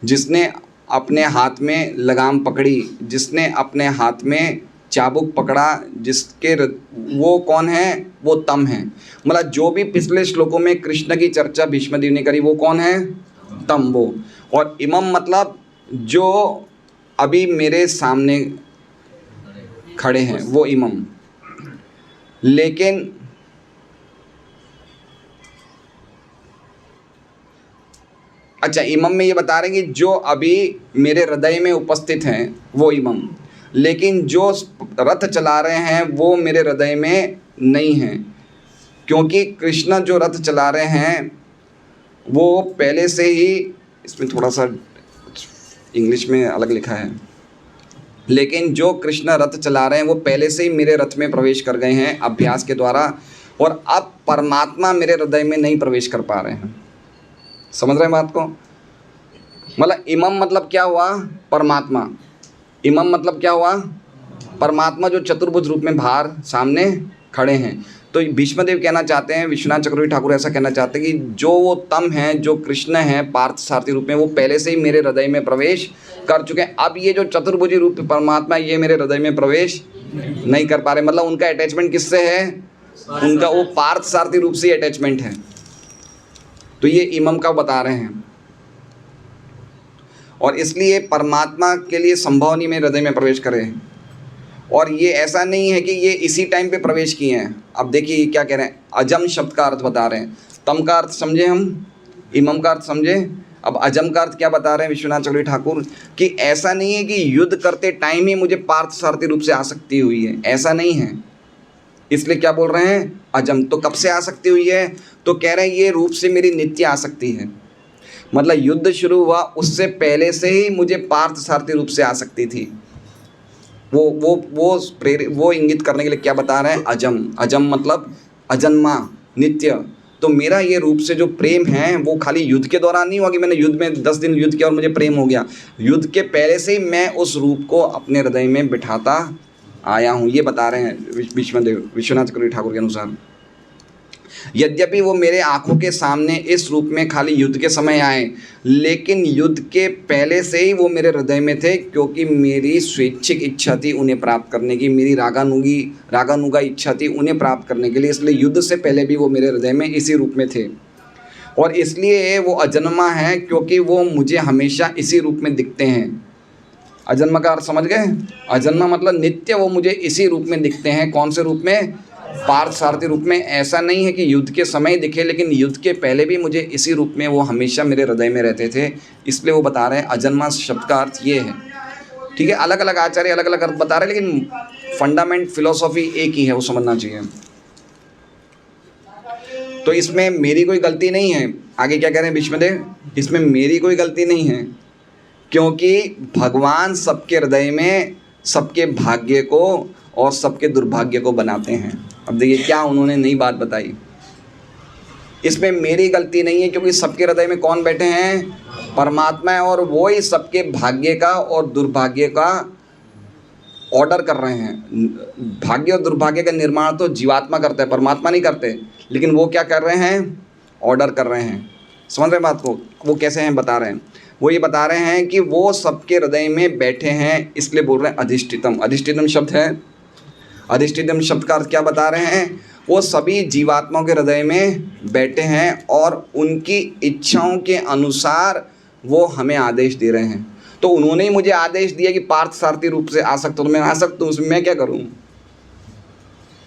जिसने अपने हाथ में लगाम पकड़ी, जिसने अपने हाथ में चाबुक पकड़ा जिसके वो कौन है? वो तम है। मतलब जो भी पिछले श्लोकों में कृष्ण की चर्चा भीष्मदेव ने करी वो कौन है? तम वो। और इमम मतलब जो अभी मेरे सामने खड़े हैं वो इमम। लेकिन अच्छा, इमम में ये बता रहे हैं कि जो अभी मेरे हृदय में उपस्थित हैं वो इमम, लेकिन जो रथ चला रहे हैं वो मेरे हृदय में नहीं हैं, क्योंकि कृष्ण जो रथ चला रहे हैं वो पहले से ही, इसमें थोड़ा सा इंग्लिश में अलग लिखा है, लेकिन जो कृष्ण रथ चला रहे हैं वो पहले से ही मेरे रथ में प्रवेश कर गए हैं अभ्यास के द्वारा, और अब परमात्मा मेरे हृदय में नहीं प्रवेश कर पा रहे हैं। समझ रहे हैं बात को? मतलब इमम मतलब क्या हुआ? परमात्मा। इमम मतलब क्या हुआ? परमात्मा जो चतुर्भुज रूप में बाहर सामने खड़े हैं। तो भीष्मदेव कहना चाहते हैं, विश्वनाथ चक्रवर्ती ठाकुर ऐसा कहना चाहते हैं कि जो वो तम हैं, जो कृष्ण हैं पार्थ सारथी रूप में, वो पहले से ही मेरे हृदय में प्रवेश कर चुके हैं। अब ये जो चतुर्भुजी रूप परमात्मा ये मेरे हृदय में प्रवेश नहीं कर पा रहे। मतलब उनका अटैचमेंट किससे है? उनका वो पार्थ सारथी रूप से अटैचमेंट है। तो ये इमम का बता रहे हैं, और इसलिए परमात्मा के लिए संभव नहीं मेरे हृदय में प्रवेश करे। और ये ऐसा नहीं है कि ये इसी टाइम पे प्रवेश किए हैं। अब देखिए क्या कह रहे हैं, अजम शब्द का अर्थ बता रहे हैं। तम का अर्थ समझे हम, इमम का अर्थ समझे। अब अजम का अर्थ क्या बता रहे हैं विश्वनाथ चक्रवर्ती ठाकुर, कि ऐसा नहीं है कि युद्ध करते टाइम ही मुझे पार्थ सारथी रूप से आसक्ति हुई है, ऐसा नहीं है। इसलिए क्या बोल रहे हैं? अजम। तो कब से आसक्ति हुई है? तो कह रहे हैं ये रूप से मेरी नित्य आसक्ति है। मतलब युद्ध शुरू हुआ उससे पहले से ही मुझे पार्थ सारथी रूप से आसक्ति थी। वो इंगित करने के लिए क्या बता रहे हैं? अजम। अजम मतलब अजन्मा, नित्य। तो मेरा ये रूप से जो प्रेम है वो खाली युद्ध के दौरान नहीं हुआ कि मैंने युद्ध में 10 दिन युद्ध किया और मुझे प्रेम हो गया। युद्ध के पहले से ही मैं उस रूप को अपने हृदय में बिठाता आया हूँ, ये बता रहे हैं विश्वनाथ चक्रवर्ती ठाकुर के अनुसार। यद्यपि वो मेरे आंखों के सामने इस रूप में खाली युद्ध के समय आए, लेकिन युद्ध के पहले से ही वो मेरे हृदय में थे, क्योंकि मेरी स्वैच्छिक इच्छा थी उन्हें प्राप्त करने की, मेरी रागानुगा इच्छा थी उन्हें प्राप्त करने के लिए। इसलिए युद्ध से पहले भी वो मेरे हृदय में इसी रूप में थे, और इसलिए वो अजन्मा है क्योंकि वो मुझे हमेशा इसी रूप में दिखते हैं। अजन्मा का अर्थ समझ गए? अजन्मा मतलब नित्य, वो मुझे इसी रूप में दिखते हैं। कौन से रूप में? पार्थ सारथी रूप में। ऐसा नहीं है कि युद्ध के समय दिखे, लेकिन युद्ध के पहले भी मुझे इसी रूप में वो हमेशा मेरे हृदय में रहते थे। इसलिए वो बता रहे हैं अजन्मा शब्द का अर्थ ये है। ठीक है, अलग अलग आचार्य अलग अलग अर्थ बता रहे हैं, लेकिन फंडामेंट फिलोसॉफी एक ही है, वो समझना चाहिए। तो इसमें मेरी कोई गलती नहीं है। आगे क्या कह रहे हैं भीष्मदेव? इसमें मेरी कोई गलती नहीं है, क्योंकि भगवान सबके हृदय में सबके भाग्य को और सबके दुर्भाग्य को बनाते हैं। अब देखिए क्या उन्होंने नई बात बताई। इसमें मेरी गलती नहीं है, क्योंकि सबके हृदय में कौन बैठे हैं? परमात्मा है, और वो ही सबके भाग्य का और दुर्भाग्य का ऑर्डर कर रहे हैं। भाग्य और दुर्भाग्य का निर्माण तो जीवात्मा करता है, परमात्मा नहीं करते। लेकिन वो क्या कर रहे हैं? ऑर्डर कर रहे हैं। समझ रहे हैं बात को? वो कैसे हैं बता रहे हैं। वो ये बता रहे हैं कि वो सबके हृदय में बैठे हैं, इसलिए बोल रहे हैं अधिष्ठितम। अधिष्ठितम शब्द है। अधिष्ठितम शब्द का अर्थ क्या बता रहे हैं? वो सभी जीवात्माओं के हृदय में बैठे हैं और उनकी इच्छाओं के अनुसार वो हमें आदेश दे रहे हैं। तो उन्होंने ही मुझे आदेश दिया कि पार्थ सारथी रूप से आ सकता हूँ, तो मैं आ सकता हूँ, उसमें मैं क्या करूँ?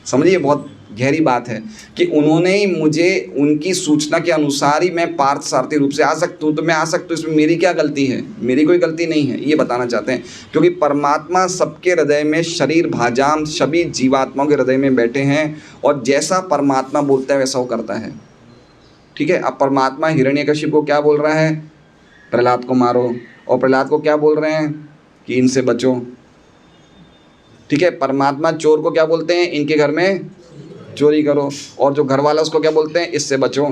समझिए, बहुत गहरी बात है कि उन्होंने ही मुझे उनकी सूचना के अनुसार ही मैं पार्थ सारथी रूप से आ सकता हूँ, तो मैं आ सकता हूँ। इसमें मेरी क्या गलती है? मेरी कोई गलती नहीं है, ये बताना चाहते हैं। क्योंकि परमात्मा सबके हृदय में शरीर भाजाम सभी जीवात्माओं के हृदय में बैठे हैं, और जैसा परमात्मा बोलता है वैसा वो करता है। ठीक है। अब परमात्मा हिरण्यकशिप को क्या बोल रहा है? प्रहलाद को मारो। और प्रहलाद को क्या बोल रहे हैं? कि इनसे बचो। ठीक है। परमात्मा चोर को क्या बोलते हैं? इनके घर में चोरी करो। और जो घर वाला उसको क्या बोलते हैं? इससे बचो।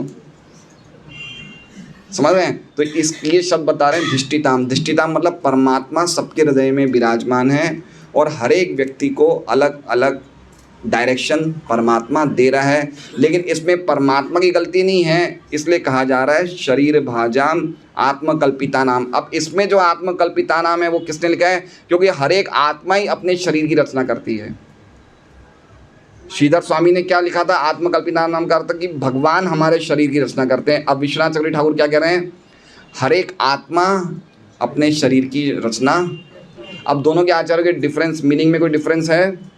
समझ रहे हैं? तो ये शब्द बता रहे हैं धिष्ठिताम। धिष्ठिताम मतलब परमात्मा सबके हृदय में विराजमान है, और हर एक व्यक्ति को अलग अलग डायरेक्शन परमात्मा दे रहा है, लेकिन इसमें परमात्मा की गलती नहीं है, इसलिए कहा जा रहा है शरीर भाजाम आत्मकल्पिता नाम। अब इसमें जो आत्मकल्पिता नाम है वो किसने लिखा है? क्योंकि हर एक आत्मा ही अपने शरीर की रचना करती है। श्रीधर स्वामी ने क्या लिखा था? आत्मकल्पिता नाम का अर्थ कि भगवान हमारे शरीर की रचना करते हैं। अब विश्वनाथ चक्रवर्ती ठाकुर क्या कह रहे हैं? हर एक आत्मा अपने शरीर की रचना। अब दोनों के आचार्यों के डिफरेंस, मीनिंग में कोई डिफरेंस है?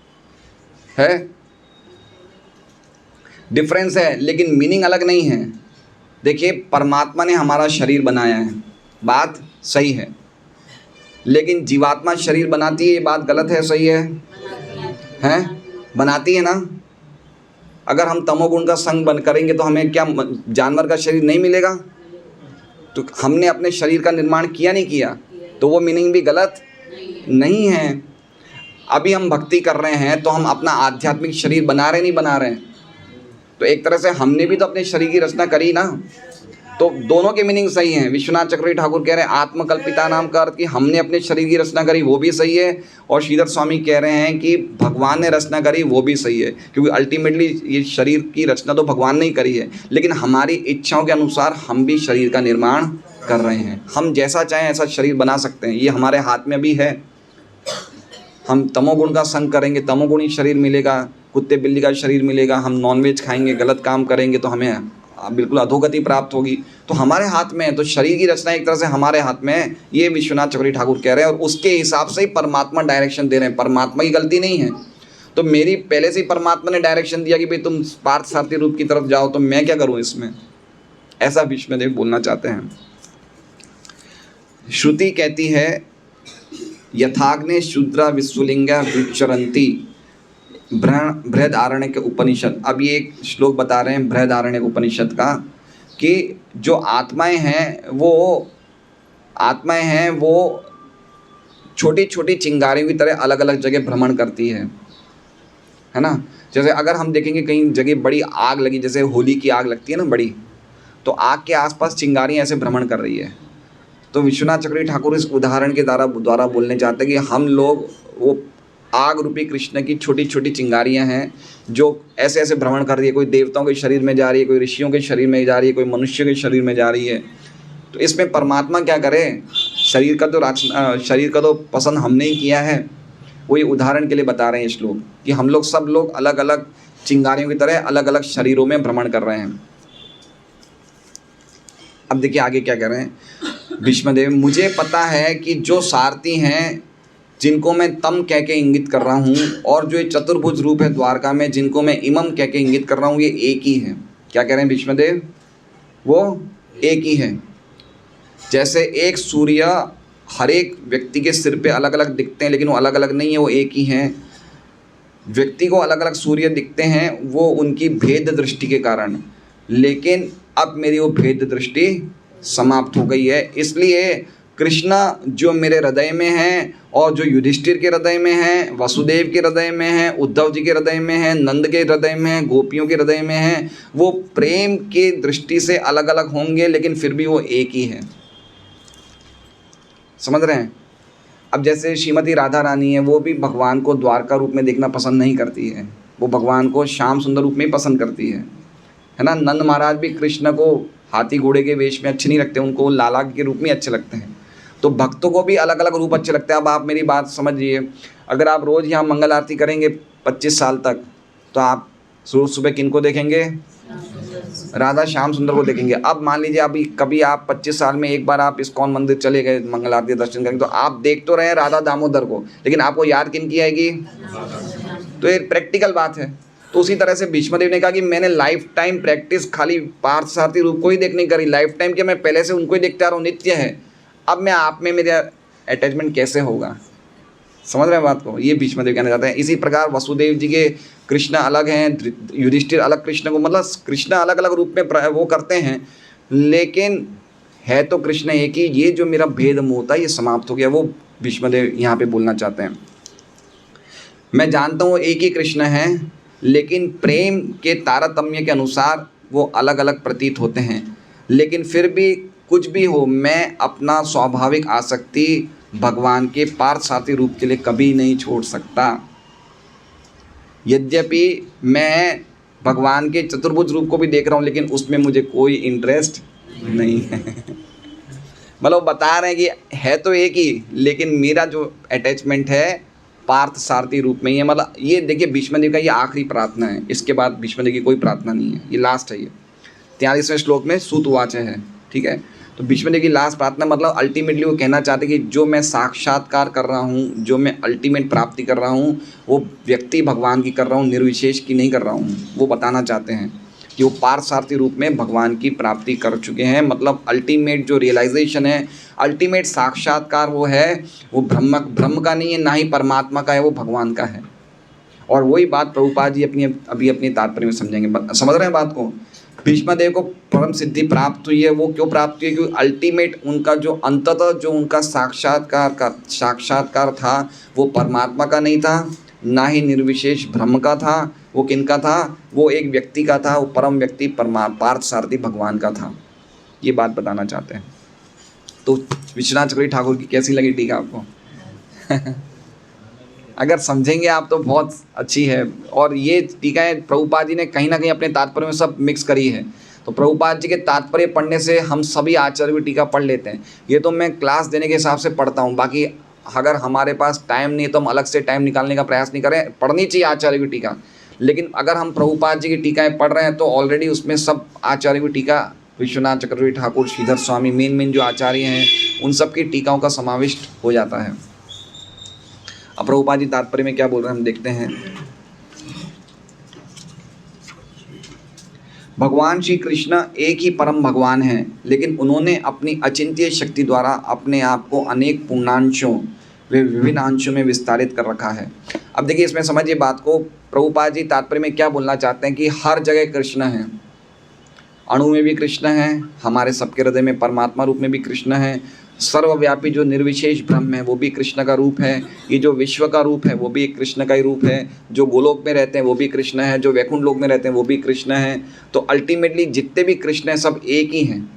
डिफरेंस है, लेकिन मीनिंग अलग नहीं है। देखिए, परमात्मा ने हमारा शरीर बनाया है, बात सही है, लेकिन जीवात्मा शरीर बनाती है, ये बात गलत है सही है? बनाती है ना। अगर हम तमोगुण का संग बन करेंगे तो हमें क्या जानवर का शरीर नहीं मिलेगा? तो हमने अपने शरीर का निर्माण किया नहीं किया, तो वो मीनिंग भी गलत नहीं है। अभी हम भक्ति कर रहे हैं तो हम अपना आध्यात्मिक शरीर बना रहे नहीं बना रहे हैं, तो एक तरह से हमने भी तो अपने शरीर की रचना करी ना। तो दोनों के मीनिंग सही हैं। विश्वनाथ चक्रवर्ती ठाकुर कह रहे हैं आत्मकल्पिता नाम का अर्थ कि हमने अपने शरीर की रचना करी, वो भी सही है, और श्रीधर स्वामी कह रहे हैं कि भगवान ने रचना करी, वो भी सही है, क्योंकि अल्टीमेटली ये शरीर की रचना तो भगवान ने ही करी है, लेकिन हमारी इच्छाओं के अनुसार हम भी शरीर का निर्माण कर रहे हैं। हम जैसा चाहें ऐसा शरीर बना सकते हैं, ये हमारे हाथ में भी है। हम तमोगुण का संग करेंगे, तमोगुणी शरीर मिलेगा, कुत्ते बिल्ली का शरीर मिलेगा। हम नॉनवेज खाएंगे, गलत काम करेंगे तो हमें बिल्कुल अधोगति प्राप्त होगी। तो हमारे हाथ में है, तो शरीर की रचना एक तरह से हमारे हाथ में है, ये विश्वनाथ चक्रवर्ती ठाकुर कह रहे हैं, और उसके हिसाब से ही परमात्मा डायरेक्शन दे रहे हैं। परमात्मा की गलती नहीं है। तो मेरी पहले से ही परमात्मा ने डायरेक्शन दिया कि भाई तुम पार्थ सारथी रूप की तरफ जाओ, तो मैं क्या करूँ इसमें? ऐसा विष्णुदेव बोलना चाहते हैं। श्रुति कहती है यथाग्ने शूद्रा विश्वलिंगा विचरंती, बृहदारण्यक उपनिषद। अब ये एक श्लोक बता रहे हैं बृहदारण्यक उपनिषद का, कि जो आत्माएं हैं वो छोटी छोटी चिंगारियों की तरह अलग अलग जगह भ्रमण करती है ना। जैसे अगर हम देखेंगे कहीं जगह बड़ी आग लगी, जैसे होली की आग लगती है ना बड़ी, तो आग के आसपास चिंगारियाँ ऐसे भ्रमण कर रही है। तो विश्वनाथ चक्रवर्ती ठाकुर इस उदाहरण के द्वारा बोलने चाहते हैं कि हम लोग वो आग रूपी कृष्ण की छोटी छोटी चिंगारियां हैं जो ऐसे ऐसे भ्रमण कर रही है। कोई देवताओं के शरीर में जा रही है, कोई ऋषियों के शरीर में जा रही है, कोई मनुष्य के शरीर में जा रही है। तो इसमें परमात्मा क्या करे? शरीर का तो पसंद हमने ही किया है। वो ये उदाहरण के लिए बता रहे हैं श्लोक कि हम लोग सब लोग अलग अलग चिंगारियों की तरह अलग अलग शरीरों में भ्रमण कर रहे हैं। अब देखिए आगे क्या कह रहे हैं भीष्मदेव। मुझे पता है कि जो सारथी हैं जिनको मैं तम कह के इंगित कर रहा हूँ, और जो ये चतुर्भुज रूप है द्वारका में जिनको मैं इमम कह के इंगित कर रहा हूँ, ये एक ही है। क्या कह रहे हैं भीष्मदेव? वो एक ही है। जैसे एक सूर्य हर एक व्यक्ति के सिर पे अलग अलग दिखते हैं, लेकिन वो अलग अलग नहीं है, वो एक ही हैं। व्यक्ति को अलग अलग सूर्य दिखते हैं वो उनकी भेद दृष्टि के कारण, लेकिन अब मेरी वो भेद दृष्टि समाप्त हो गई है। इसलिए कृष्ण जो मेरे हृदय में हैं, और जो युधिष्ठिर के हृदय में हैं, वसुदेव के हृदय में हैं, उद्धव जी के हृदय में हैं, नंद के हृदय में हैं, गोपियों के हृदय में हैं, वो प्रेम की दृष्टि से अलग अलग होंगे, लेकिन फिर भी वो एक ही है। समझ रहे हैं? अब जैसे श्रीमती राधा रानी है, वो भी भगवान को द्वारका रूप में देखना पसंद नहीं करती है, वो भगवान को श्याम सुंदर रूप में ही पसंद करती है ना। नंद महाराज भी कृष्ण को हाथी घोड़े के वेश में अच्छे नहीं लगते, उनको लाला के रूप में अच्छे लगते हैं। तो भक्तों को भी अलग अलग रूप अच्छे लगते हैं। अब आप मेरी बात समझिए, अगर आप रोज़ यहाँ मंगल आरती करेंगे 25 साल तक, तो आप सुबह किन को देखेंगे? राधा श्याम सुंदर को देखेंगे। अब मान लीजिए अभी कभी आप 25 साल में एक बार आप इस्कॉन मंदिर चले गए मंगल आरती दर्शन करेंगे, तो आप देख तो रहे हैं राधा दामोदर को, लेकिन आपको याद किन की आएगी? तो ये प्रैक्टिकल बात है। तो उसी तरह से भीष्मदेव ने कहा कि मैंने लाइफ टाइम प्रैक्टिस खाली पार्थ सारथी रूप को ही देखने करी, लाइफ टाइम क्या मैं पहले से उनको ही देखता रहा हूँ, नित्य है। अब मैं आप में मेरा अटैचमेंट कैसे होगा? समझ रहे हैं बात को? ये भीष्मदेव कहना चाहते हैं। इसी प्रकार वसुदेव जी के कृष्ण अलग हैं, युधिष्ठिर अलग कृष्ण को, मतलब कृष्ण अलग अलग रूप में वो करते हैं, लेकिन है तो कृष्ण एक ही। ये जो मेरा भेद मोह था ये समाप्त हो गया, वो भीष्मदेव यहाँ पे बोलना चाहते हैं। मैं जानता हूँ एक ही कृष्ण है, लेकिन प्रेम के तारतम्य के अनुसार वो अलग अलग प्रतीत होते हैं, लेकिन फिर भी कुछ भी हो, मैं अपना स्वाभाविक आसक्ति भगवान के पार्थ सारथी रूप के लिए कभी नहीं छोड़ सकता। यद्यपि मैं भगवान के चतुर्भुज रूप को भी देख रहा हूँ, लेकिन उसमें मुझे कोई इंटरेस्ट नहीं है। मतलब बता रहे हैं कि है तो एक ही, लेकिन मेरा जो अटैचमेंट है पार्थ सारथी रूप में ही है। मतलब ये देखिए भीष्मदेव का ये आखिरी प्रार्थना है, इसके बाद भीष्मदेव की कोई प्रार्थना नहीं है, ये लास्ट है। ये 43वें श्लोक में सूतवाच है, ठीक है। तो भीष्मदेव की लास्ट प्रार्थना, मतलब अल्टीमेटली वो कहना चाहते कि जो मैं साक्षात्कार कर रहा हूँ, जो मैं अल्टीमेट प्राप्ति कर रहा हूँ, वो व्यक्ति भगवान की कर रहा हूँ, निर्विशेष की नहीं कर रहा हूँ। वो बताना चाहते हैं कि वो पार्थसारथी रूप में भगवान की प्राप्ति कर चुके हैं। मतलब अल्टीमेट जो रियलाइजेशन है, अल्टीमेट साक्षात्कार वो है, वो ब्रह्म का नहीं है, ना ही परमात्मा का है, वो भगवान का है। और वही बात प्रभुपाद जी अभी अपनी तात्पर्य में समझेंगे। समझ रहे हैं बात को? भीष्मदेव को परम सिद्धि प्राप्त हुई है, वो क्यों प्राप्त हुई है? क्योंकि अल्टीमेट उनका जो अंततः जो उनका साक्षात्कार था वो परमात्मा का नहीं था, ना ही निर्विशेष ब्रह्म का था। वो किनका था? वो एक व्यक्ति का था, वो परम व्यक्ति पार्थसारथी भगवान का था। ये बात बताना चाहते हैं। तो विश्वनाथ चक्रवर्ती ठाकुर की कैसी लगी टीका आपको? अगर समझेंगे आप तो बहुत अच्छी है। और ये टीकाएं प्रभुपाद जी ने कहीं ना कहीं अपने तात्पर्य में सब मिक्स करी है। तो प्रभुपाद जी के तात्पर्य पढ़ने से हम सभी आचार्य की टीका पढ़ लेते हैं। ये तो मैं क्लास देने के हिसाब से पढ़ता हूँ, बाकी अगर हमारे पास टाइम नहीं तो हम अलग से टाइम निकालने का प्रयास नहीं करें। पढ़नी चाहिए आचार्य की टीका, लेकिन अगर हम प्रभुपाद जी की टीकाएँ पढ़ रहे हैं तो ऑलरेडी उसमें सब आचार्य की टीका, विश्वनाथ चक्रवर्ती ठाकुर, श्रीधर स्वामी, मेन जो आचार्य हैं उन सब की टीकाओं का समाविष्ट हो जाता है। अब प्रभुपाद जी तात्पर्य में क्या बोल रहे हैं हम देखते हैं। भगवान श्री कृष्ण एक ही परम भगवान हैं, लेकिन उन्होंने अपनी अचिंत्य शक्ति द्वारा अपने आप को अनेक पूर्णांशों व विभिन्न अंशों में विस्तारित कर रखा है। अब देखिए इसमें समझिए बात को, प्रभुपाद जी तात्पर्य में क्या बोलना चाहते हैं कि हर जगह कृष्ण हैं। अणु में भी कृष्ण हैं, हमारे सबके हृदय में परमात्मा रूप में भी कृष्ण हैं। सर्वव्यापी जो निर्विशेष ब्रह्म है वो भी कृष्ण का रूप है। ये जो विश्व का रूप है वो भी कृष्ण का ही रूप है। जो गोलोक में रहते हैं वो भी कृष्ण है, जो वैकुंठ लोक में रहते हैं वो भी कृष्ण है। तो अल्टीमेटली जितने भी कृष्ण हैं सब एक ही हैं।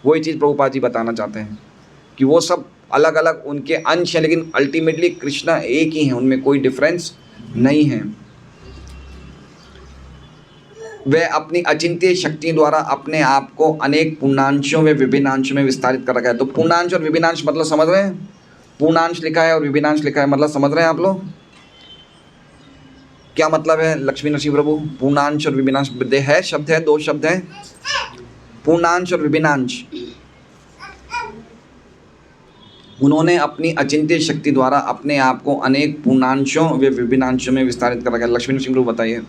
वही चीज़ प्रभुपाद जी बताना चाहते हैं कि वो सब अलग अलग उनके अंश हैं, लेकिन अल्टीमेटली कृष्ण एक ही हैं, उनमें कोई डिफरेंस नहीं है। वह अपनी अचिंत्य शक्ति द्वारा अपने आप को अनेक पूर्णांशों व विभिन्नांशों में विस्तारित कर रखा है। तो पूर्णांश और विभिन्नांश मतलब समझ रहे हैं? पूर्णांश लिखा है और विभिन्नांश लिखा है, मतलब समझ रहे हैं आप लोग क्या मतलब है? लक्ष्मी नरसिंह प्रभु, पूर्णांश और विभिन्नांश है, शब्द है, दो शब्द है, पूर्णांश और विभिन्नांश। उन्होंने अपनी अचिंत्य शक्ति द्वारा अपने आप को अनेक पूर्णांशों व विभिन्नांशों में विस्तारित कर रखा है। लक्ष्मी नरसिंह प्रभु बताइए।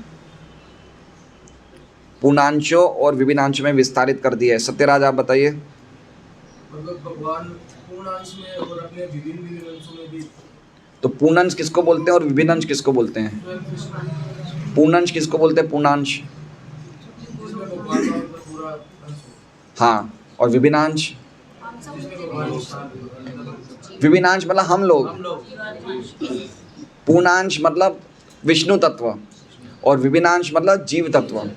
पूर्णांशों और विभिन्नांशों में विस्तारित कर दिया है। सत्यराज आप बताइए। मतलब भगवान पूर्णांश में और अपने विभिन्न अंशों में भी। तो पूर्णांश किसको बोलते हैं और विभिन्नांश किसको बोलते हैं? पूर्णांश किसको बोलते हैं? पूर्णांश, हाँ। और विभिन्नांश, विभिन्नांश मतलब हम लोग। पूर्णांश मतलब विष्णु तत्व और विभिन्नांश मतलब जीव तत्व।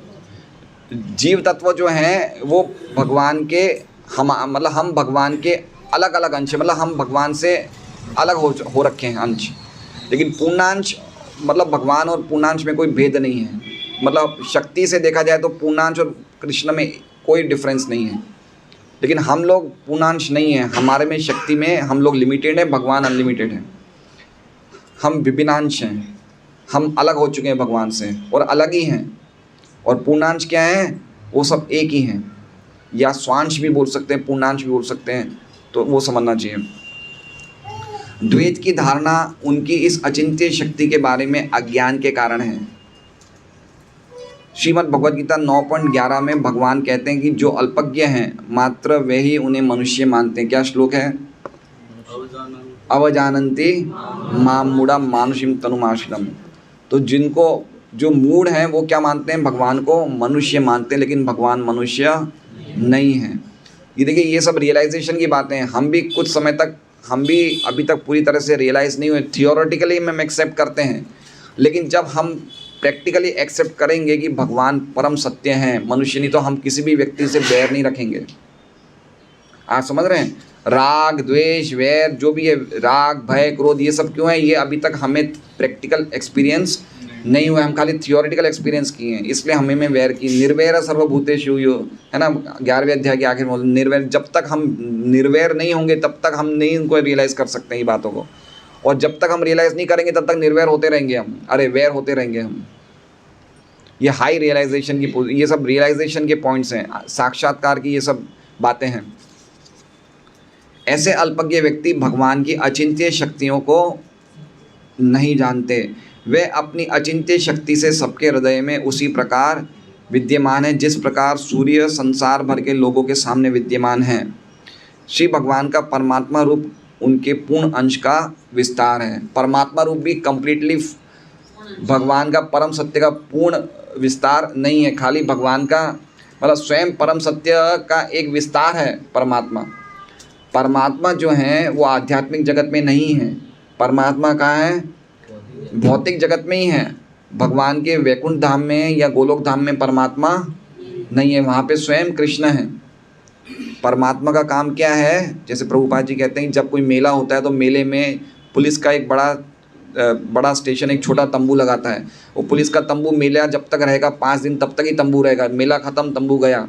जीव तत्व जो हैं वो भगवान के हम भगवान के अलग अलग अंश, मतलब हम भगवान से अलग हो रखे हैं अंश। लेकिन पूर्णांश मतलब भगवान और पूर्णांश में कोई भेद नहीं है। मतलब शक्ति से देखा जाए तो पूर्णांश और कृष्ण में कोई डिफरेंस नहीं है, लेकिन हम लोग पूर्णांश नहीं है। हमारे में शक्ति में हम लोग लिमिटेड हैं, भगवान अनलिमिटेड हैं। हम विभिन्नांश हैं, हम अलग हो चुके हैं भगवान से और अलग ही हैं। और पूर्णांश क्या है? वो सब एक ही हैं, या स्वांश भी बोल सकते हैं, पूर्णांश भी बोल सकते हैं। तो वो समझना चाहिए। द्वैत की धारणा उनकी इस अचिंत्य शक्ति के बारे में अज्ञान के कारण है। श्रीमद् भगवद गीता 9.11 में भगवान कहते हैं कि जो अल्पज्ञ हैं मात्र वे ही उन्हें मनुष्य मानते हैं। क्या श्लोक है? अवजानन्ति मां मूढ़ा मानुषीम तनुमाश्रितम्। तो जिनको जो मूढ़ हैं वो क्या मानते हैं? भगवान को मनुष्य मानते हैं, लेकिन भगवान मनुष्य नहीं है। ये देखिए ये सब रियलाइजेशन की बातें हैं। हम भी कुछ समय तक, हम भी अभी तक पूरी तरह से रियलाइज़ नहीं हुए। थियोरेटिकली हम एक्सेप्ट करते हैं, लेकिन जब हम प्रैक्टिकली एक्सेप्ट करेंगे कि भगवान परम सत्य हैं, मनुष्य नहीं, तो हम किसी भी व्यक्ति से बैर नहीं रखेंगे। आप समझ रहे हैं? राग द्वेष वैर जो भी है, राग भय क्रोध, ये सब क्यों है? ये अभी तक हमें प्रैक्टिकल एक्सपीरियंस नहीं हुआ, हम खाली थियोरिटिकल एक्सपीरियंस किए हैं, इसलिए हमें में वैर की। निर्वैर सर्वभूतेषु यो, है ना, 11वें अध्याय के आखिर में निर्वैर। जब तक हम निर्वैर नहीं होंगे तब तक हम नहीं उनको रियलाइज़ कर सकते हैं ये बातों को, और जब तक हम रियलाइज़ नहीं करेंगे तब तक निर्वैर होते रहेंगे हम, अरे वैर होते रहेंगे हम। ये हाई रियलाइजेशन की, ये सब रियलाइजेशन के पॉइंट्स हैं, साक्षात्कार की ये सब बातें हैं। ऐसे अल्पज्ञ व्यक्ति भगवान की अचिंत्य शक्तियों को नहीं जानते। वे अपनी अचिंत्य शक्ति से सबके हृदय में उसी प्रकार विद्यमान है जिस प्रकार सूर्य संसार भर के लोगों के सामने विद्यमान है। श्री भगवान का परमात्मा रूप उनके पूर्ण अंश का विस्तार है। परमात्मा रूप भी कंप्लीटली भगवान का परम सत्य का पूर्ण विस्तार नहीं है, खाली भगवान का मतलब स्वयं परम सत्य का एक विस्तार है परमात्मा। परमात्मा जो है वो आध्यात्मिक जगत में नहीं है, परमात्मा कहाँ है, भौतिक जगत में ही है। भगवान के वैकुंठ धाम में या गोलोक धाम में परमात्मा नहीं है, वहाँ पे स्वयं कृष्ण है। परमात्मा का काम क्या है, जैसे प्रभुपाद जी कहते हैं जब कोई मेला होता है तो मेले में पुलिस का एक बड़ा स्टेशन एक छोटा तंबू लगाता है। वो पुलिस का तंबू मेला जब तक रहेगा 5 दिन तब तक ही तंबू रहेगा, मेला ख़त्म तंबू गया।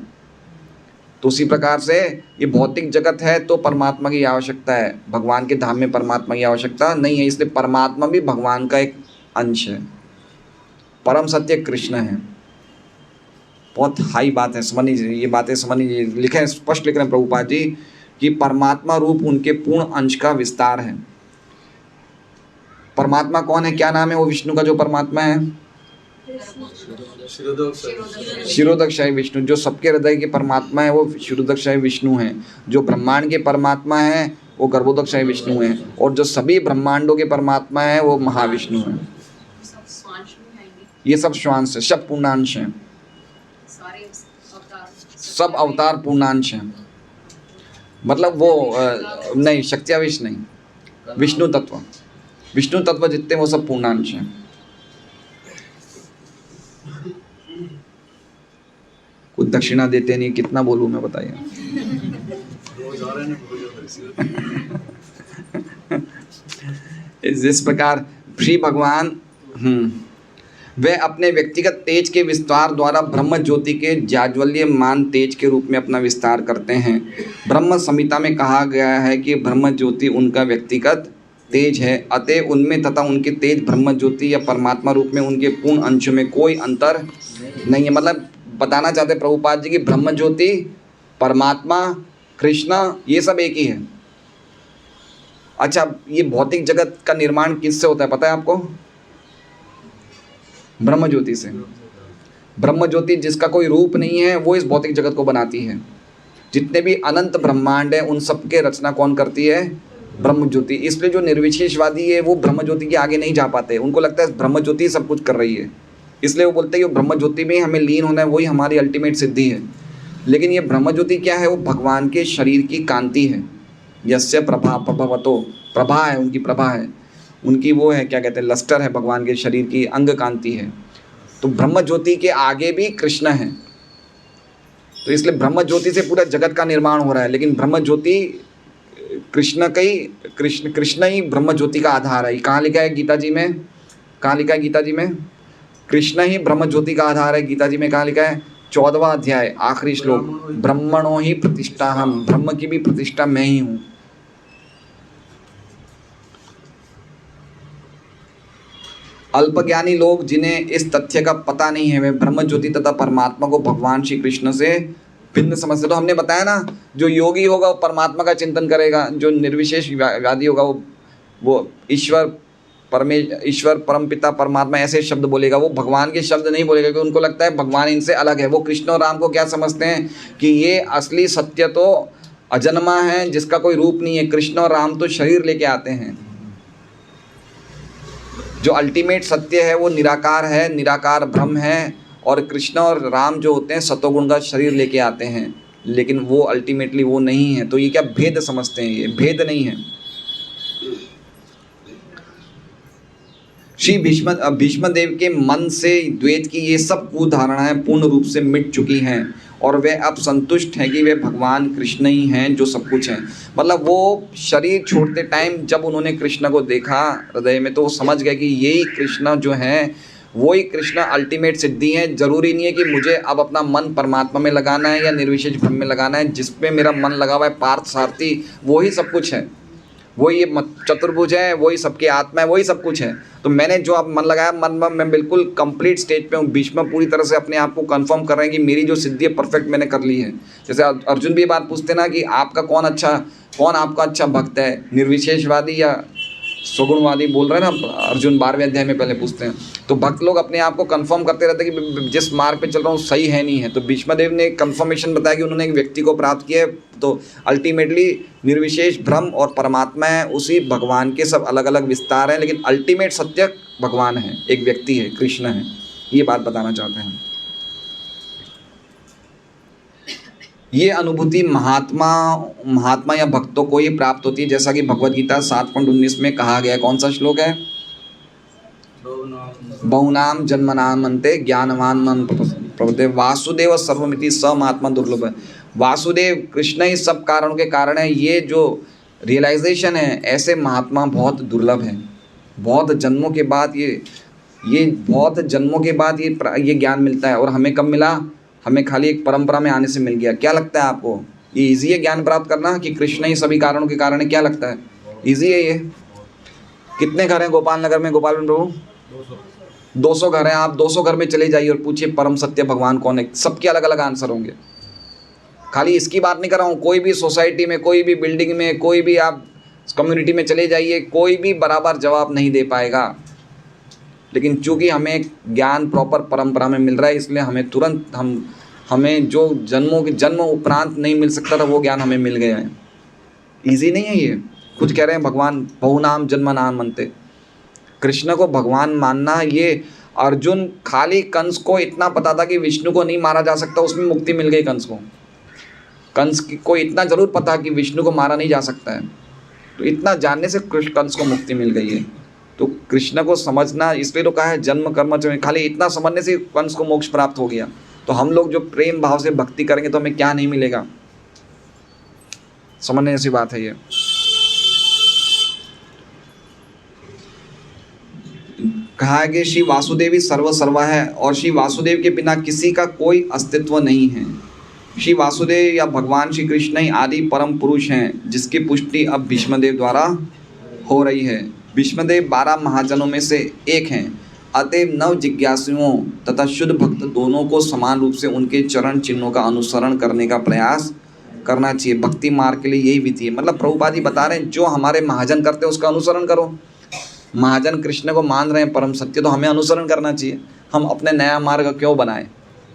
तो उसी प्रकार से ये भौतिक जगत है तो परमात्मा की आवश्यकता है, भगवान के धाम में परमात्मा की आवश्यकता नहीं है, इसलिए परमात्मा भी भगवान का एक अंश है। परम सत्य कृष्ण है। बहुत हाई बात है, समझ लीजिए ये बातें, समझ लीजिए, लिखे हैं, स्पष्ट लिख रहे हैं प्रभुपाद जी कि परमात्मा रूप उनके पूर्ण अंश का विस्तार है। परमात्मा कौन है, क्या नाम है वो विष्णु का जो परमात्मा है, शिरोदकशाही विष्णु। जो सबके हृदय के परमात्मा है वो शिरोदकशाही विष्णु हैं। जो ब्रह्मांड के परमात्मा है वो गर्भोदकशाही विष्णु हैं, और जो सभी ब्रह्मांडों के परमात्मा है वो महाविष्णु हैं। ये सब श्वांश है, सब पूर्णांश हैं, सब अवतार पूर्णांश हैं। मतलब वो नहीं, शक्त्याविश नहीं, विष्णु तत्व, विष्णु तत्व जितने वो सब पूर्णांश हैं। कुछ दक्षिणा देते नहीं, कितना बोलूं मैं, बताइए। इस प्रकार श्री भगवान वे अपने व्यक्तिगत तेज के विस्तार द्वारा ब्रह्म ज्योति के जाज्वल्यमान तेज के रूप में अपना विस्तार करते हैं। ब्रह्म संहिता में कहा गया है कि ब्रह्म ज्योति उनका व्यक्तिगत तेज है, अतः उनमें तथा उनके तेज ब्रह्म ज्योति या परमात्मा रूप में उनके पूर्ण अंशों में कोई अंतर नहीं है। मतलब बताना चाहते प्रभुपाद जी की ब्रह्म ज्योति, परमात्मा, कृष्ण ये सब एक ही है। अच्छा, ये भौतिक जगत का निर्माण किससे होता है पता है आपको? ब्रह्म ज्योति से। ब्रह्म ज्योति जिसका कोई रूप नहीं है वो इस भौतिक जगत को बनाती है। जितने भी अनंत ब्रह्मांड है उन सब के रचना कौन करती है? ब्रह्म ज्योति। इसलिए जो निर्विशेषवादी है वो ब्रह्म ज्योति के आगे नहीं जा पाते, उनको लगता है ब्रह्म ज्योति सब कुछ कर रही है, इसलिए वो बोलते हैं कि ब्रह्म ज्योति में हमें लीन होना है, वही हमारी अल्टीमेट सिद्धि है। लेकिन ये ब्रह्म ज्योति क्या है? वो भगवान के शरीर की कांति है। यस्य प्रभा प्रभवतो, प्रभा है, उनकी प्रभा है, उनकी वो है, क्या कहते हैं, लस्टर है, भगवान के शरीर की अंग कांति है। तो ब्रह्म ज्योति के आगे भी कृष्ण है, तो इसलिए ब्रह्म ज्योति से पूरा जगत का निर्माण हो रहा है। लेकिन ब्रह्म ज्योति कृष्ण का ही, कृष्ण ही ब्रह्म ज्योति का आधार है। कहाँ लिखा है गीता जी में? कहाँ लिखा है गीता जी में? कृष्ण ही ब्रह्म ज्योति का आधार है। गीता जी में कहाँ लिखा है? 14वां अध्याय आखिरी श्लोक, ब्रह्मणो ही प्रतिष्ठा हम, ब्रह्म की भी प्रतिष्ठा मैं ही हूँ। अल्पज्ञानी लोग जिन्हें इस तथ्य का पता नहीं है वे ब्रह्म ज्योति तथा परमात्मा को भगवान श्री कृष्ण से भिन्न समझते। तो हमने बताया ना, जो योगी होगा वो परमात्मा का चिंतन करेगा, जो निर्विशेष वादी होगा वो ईश्वर परमपिता परमात्मा ऐसे शब्द बोलेगा, वो भगवान के शब्द नहीं बोलेगा, क्योंकि उनको लगता है भगवान इनसे अलग है। वो कृष्ण और राम को क्या समझते हैं कि ये असली सत्य तो अजन्मा है जिसका कोई रूप नहीं है, कृष्ण और राम तो शरीर लेके आते हैं। जो अल्टीमेट सत्य है वो निराकार है, निराकार ब्रह्म है, और कृष्ण और राम जो होते हैं सतोगुण का शरीर लेके आते हैं, लेकिन वो अल्टीमेटली वो नहीं है। तो ये क्या भेद समझते हैं? ये भेद नहीं है। श्री भीष्म देव के मन से द्वैत की ये सब कुधारणाएं पूर्ण रूप से मिट चुकी हैं और वे अब संतुष्ट हैं कि वे भगवान कृष्ण ही हैं जो सब कुछ हैं। मतलब वो शरीर छोड़ते टाइम जब उन्होंने कृष्ण को देखा हृदय में, तो वो समझ गए कि यही कृष्ण जो हैं वही कृष्ण अल्टीमेट सिद्धि है। जरूरी नहीं है कि मुझे अब अपना मन परमात्मा में लगाना है या निर्विशेष ब्रह्म में लगाना है। जिसपे मेरा मन लगा हुआ है पार्थ सारथी, वही सब कुछ है, वही ये चतुर्भुज है, वही सबकी आत्मा है, वही सब कुछ है। तो मैंने जो अब मन लगाया, मन में मैं बिल्कुल कंप्लीट स्टेज पे हूँ। भीष्म पूरी तरह से अपने आप को कंफर्म कर रहे हैं कि मेरी जो सिद्धि है परफेक्ट मैंने कर ली है। जैसे अर्जुन भी ये बात पूछते ना कि आपका कौन आपका अच्छा भक्त है, निर्विशेषवादी या सगुणवादी, बोल रहे हैं ना अर्जुन 12वें अध्याय में पहले पूछते हैं। तो भक्त लोग अपने आप को कंफर्म करते रहते हैं कि जिस मार्ग पे चल रहा हूँ सही है नहीं है। तो भीष्मदेव ने कंफर्मेशन बताया कि उन्होंने एक व्यक्ति को प्राप्त किया है, तो अल्टीमेटली निर्विशेष ब्रह्म और परमात्मा है, उसी भगवान के सब अलग अलग विस्तार हैं, लेकिन अल्टीमेट सत्य भगवान है, एक व्यक्ति है, कृष्ण है। ये बात बताना चाहते हैं। ये अनुभूति महात्मा या भक्तों को ही प्राप्त होती है, जैसा कि भगवद गीता 7.19 में कहा गया है। कौन सा श्लोक है? बहुनाम जन्मनाम अन्ते ज्ञानवान मन प्रपद्ये वासुदेव सर्वमिति समात्मा दुर्लभ है। वासुदेव कृष्ण ही सब कारणों के कारण है। ये जो रियलाइजेशन है, ऐसे महात्मा बहुत दुर्लभ है। बहुत जन्मों के बाद ये ज्ञान मिलता है। और हमें कब मिला? हमें खाली एक परंपरा में आने से मिल गया। क्या लगता है आपको, ये इजी है ज्ञान प्राप्त करना कि कृष्ण ही सभी कारणों के कारण है? क्या लगता है, इजी है ये? कितने घर हैं गोपाल नगर में? गोपाल प्रभु 200 घर हैं। आप 200 घर में चले जाइए और पूछिए परम सत्य भगवान कौन है, सबके अलग अलग आंसर होंगे। खाली इसकी बात नहीं कर रहा हूँ, कोई भी सोसाइटी में, कोई भी बिल्डिंग में, कोई भी आप कम्युनिटी में चले जाइए, कोई भी बराबर जवाब नहीं दे पाएगा। लेकिन चूंकि हमें ज्ञान प्रॉपर परंपरा में मिल रहा है, इसलिए हमें तुरंत हमें जो जन्म उपरांत नहीं मिल सकता था वो ज्ञान हमें मिल गया है। ईजी नहीं है ये। कुछ कह रहे हैं भगवान बहुनाम जन्मनाम अन्ते, कृष्ण को भगवान मानना। ये अर्जुन, खाली कंस को इतना पता था कि विष्णु को नहीं मारा जा सकता, उसमें मुक्ति मिल गई कंस को। कंस को इतना जरूर पता कि विष्णु को मारा नहीं जा सकता है, तो इतना जानने से कंस को मुक्ति मिल गई है। तो कृष्ण को समझना, इसलिए तो कहा है जन्म कर्म च, खाली इतना समझने से कंस को मोक्ष प्राप्त हो गया। तो हम लोग जो प्रेम भाव से भक्ति करेंगे तो हमें क्या नहीं मिलेगा, समझने जैसी बात है ये। कहा है कि श्री वासुदेव ही सर्वा है और श्री वासुदेव के बिना किसी का कोई अस्तित्व नहीं है। श्री वासुदेव या भगवान श्री कृष्ण ही आदि परम पुरुष हैं, जिसकी पुष्टि अब भीष्मदेव द्वारा हो रही है। भीष्मदेव 12 महाजनों में से एक हैं। अतएव नव जिज्ञासुओं तथा शुद्ध भक्त दोनों को समान रूप से उनके चरण चिन्हों का अनुसरण करने का प्रयास करना चाहिए। भक्ति मार्ग के लिए यही विधि है। मतलब प्रभुपाद जी बता रहे हैं, जो हमारे महाजन करते हैं उसका अनुसरण करो। महाजन कृष्ण को मान रहे हैं परम सत्य, तो हमें अनुसरण करना चाहिए। हम अपने नया मार्ग क्यों बनाएं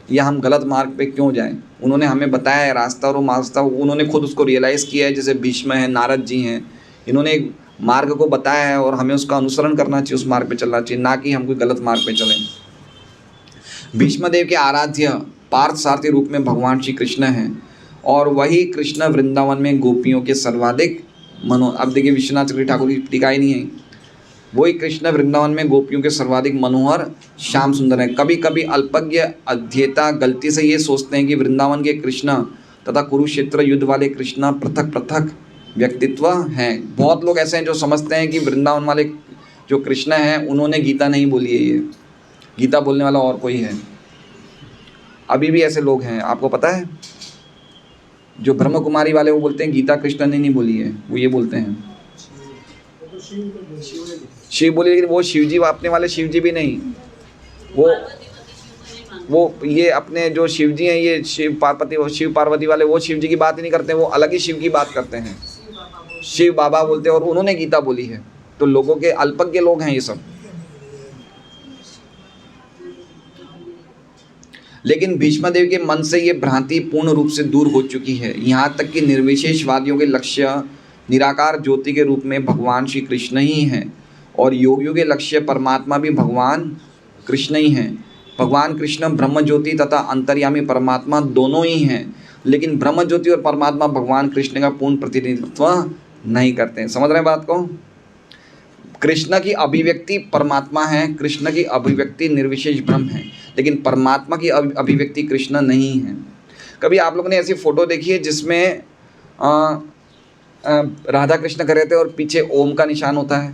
या हम गलत मार्ग पे क्यों जाएं? उन्होंने हमें बताया है रास्ता, और वो रास्ता उन्होंने खुद उसको रियलाइज़ किया है। जैसे भीष्म है, नारद जी हैं, इन्होंने एक मार्ग को बताया है और हमें उसका अनुसरण करना चाहिए, उस मार्ग पे चलना चाहिए, ना कि हम कोई गलत मार्ग पे चलें। भीष्मदेव के आराध्य पार्थ सारथी रूप में भगवान श्री कृष्ण हैं और वही कृष्ण वृंदावन में गोपियों के सर्वाधिक अब देखिए विश्वनाथ चक्रवर्ती ठाकुर की टीका ही नहीं है, वही कृष्ण वृंदावन में गोपियों के सर्वाधिक मनोहर श्याम सुंदर है। कभी कभी अल्पज्ञ अध्येता गलती से ये सोचते हैं कि वृंदावन के कृष्ण तथा कुरुक्षेत्र युद्ध वाले कृष्ण पृथक पृथक व्यक्तित्व हैं। बहुत लोग ऐसे हैं जो समझते हैं कि वृंदावन वाले जो कृष्ण हैं उन्होंने गीता नहीं बोली है, ये गीता बोलने वाला और कोई है। अभी भी ऐसे लोग हैं, आपको पता है। जो ब्रह्म कुमारी वाले वो बोलते हैं गीता कृष्ण ने नहीं बोली है, वो ये बोलते हैं शिव बोली, लेकिन वो शिव जी अपने वाले शिव जी भी नहीं, वो ये अपने जो शिव जी हैं, ये शिव पार्वती वाले, वो शिव जी की बात ही नहीं करते, वो अलग ही शिव की बात करते हैं, शिव बाबा बोलते हैं, और उन्होंने गीता बोली है। तो लोगों के अल्पज्ञ लोग हैं ये सब। लेकिन भीष्मदेव के मन से ये भ्रांति पूर्ण रूप से दूर हो चुकी है। यहाँ तक कि निर्विशेषवादियों के लक्ष्य निराकार ज्योति के रूप में भगवान श्री कृष्ण ही हैं और योगियों के लक्ष्य परमात्मा भी भगवान कृष्ण ही हैं। भगवान कृष्ण ब्रह्म ज्योति तथा अंतर्यामी परमात्मा दोनों ही हैं, लेकिन ब्रह्म ज्योति और परमात्मा भगवान कृष्ण का पूर्ण प्रतिनिधित्व नहीं करते हैं। समझ रहे हैं बात को? कृष्ण की अभिव्यक्ति परमात्मा है, कृष्ण की अभिव्यक्ति निर्विशेष ब्रह्म है, लेकिन परमात्मा की अभिव्यक्ति कृष्ण नहीं है। कभी आप लोगों ने ऐसी फ़ोटो देखी है जिसमें राधा कृष्ण कर रहे थे और पीछे ओम का निशान होता है?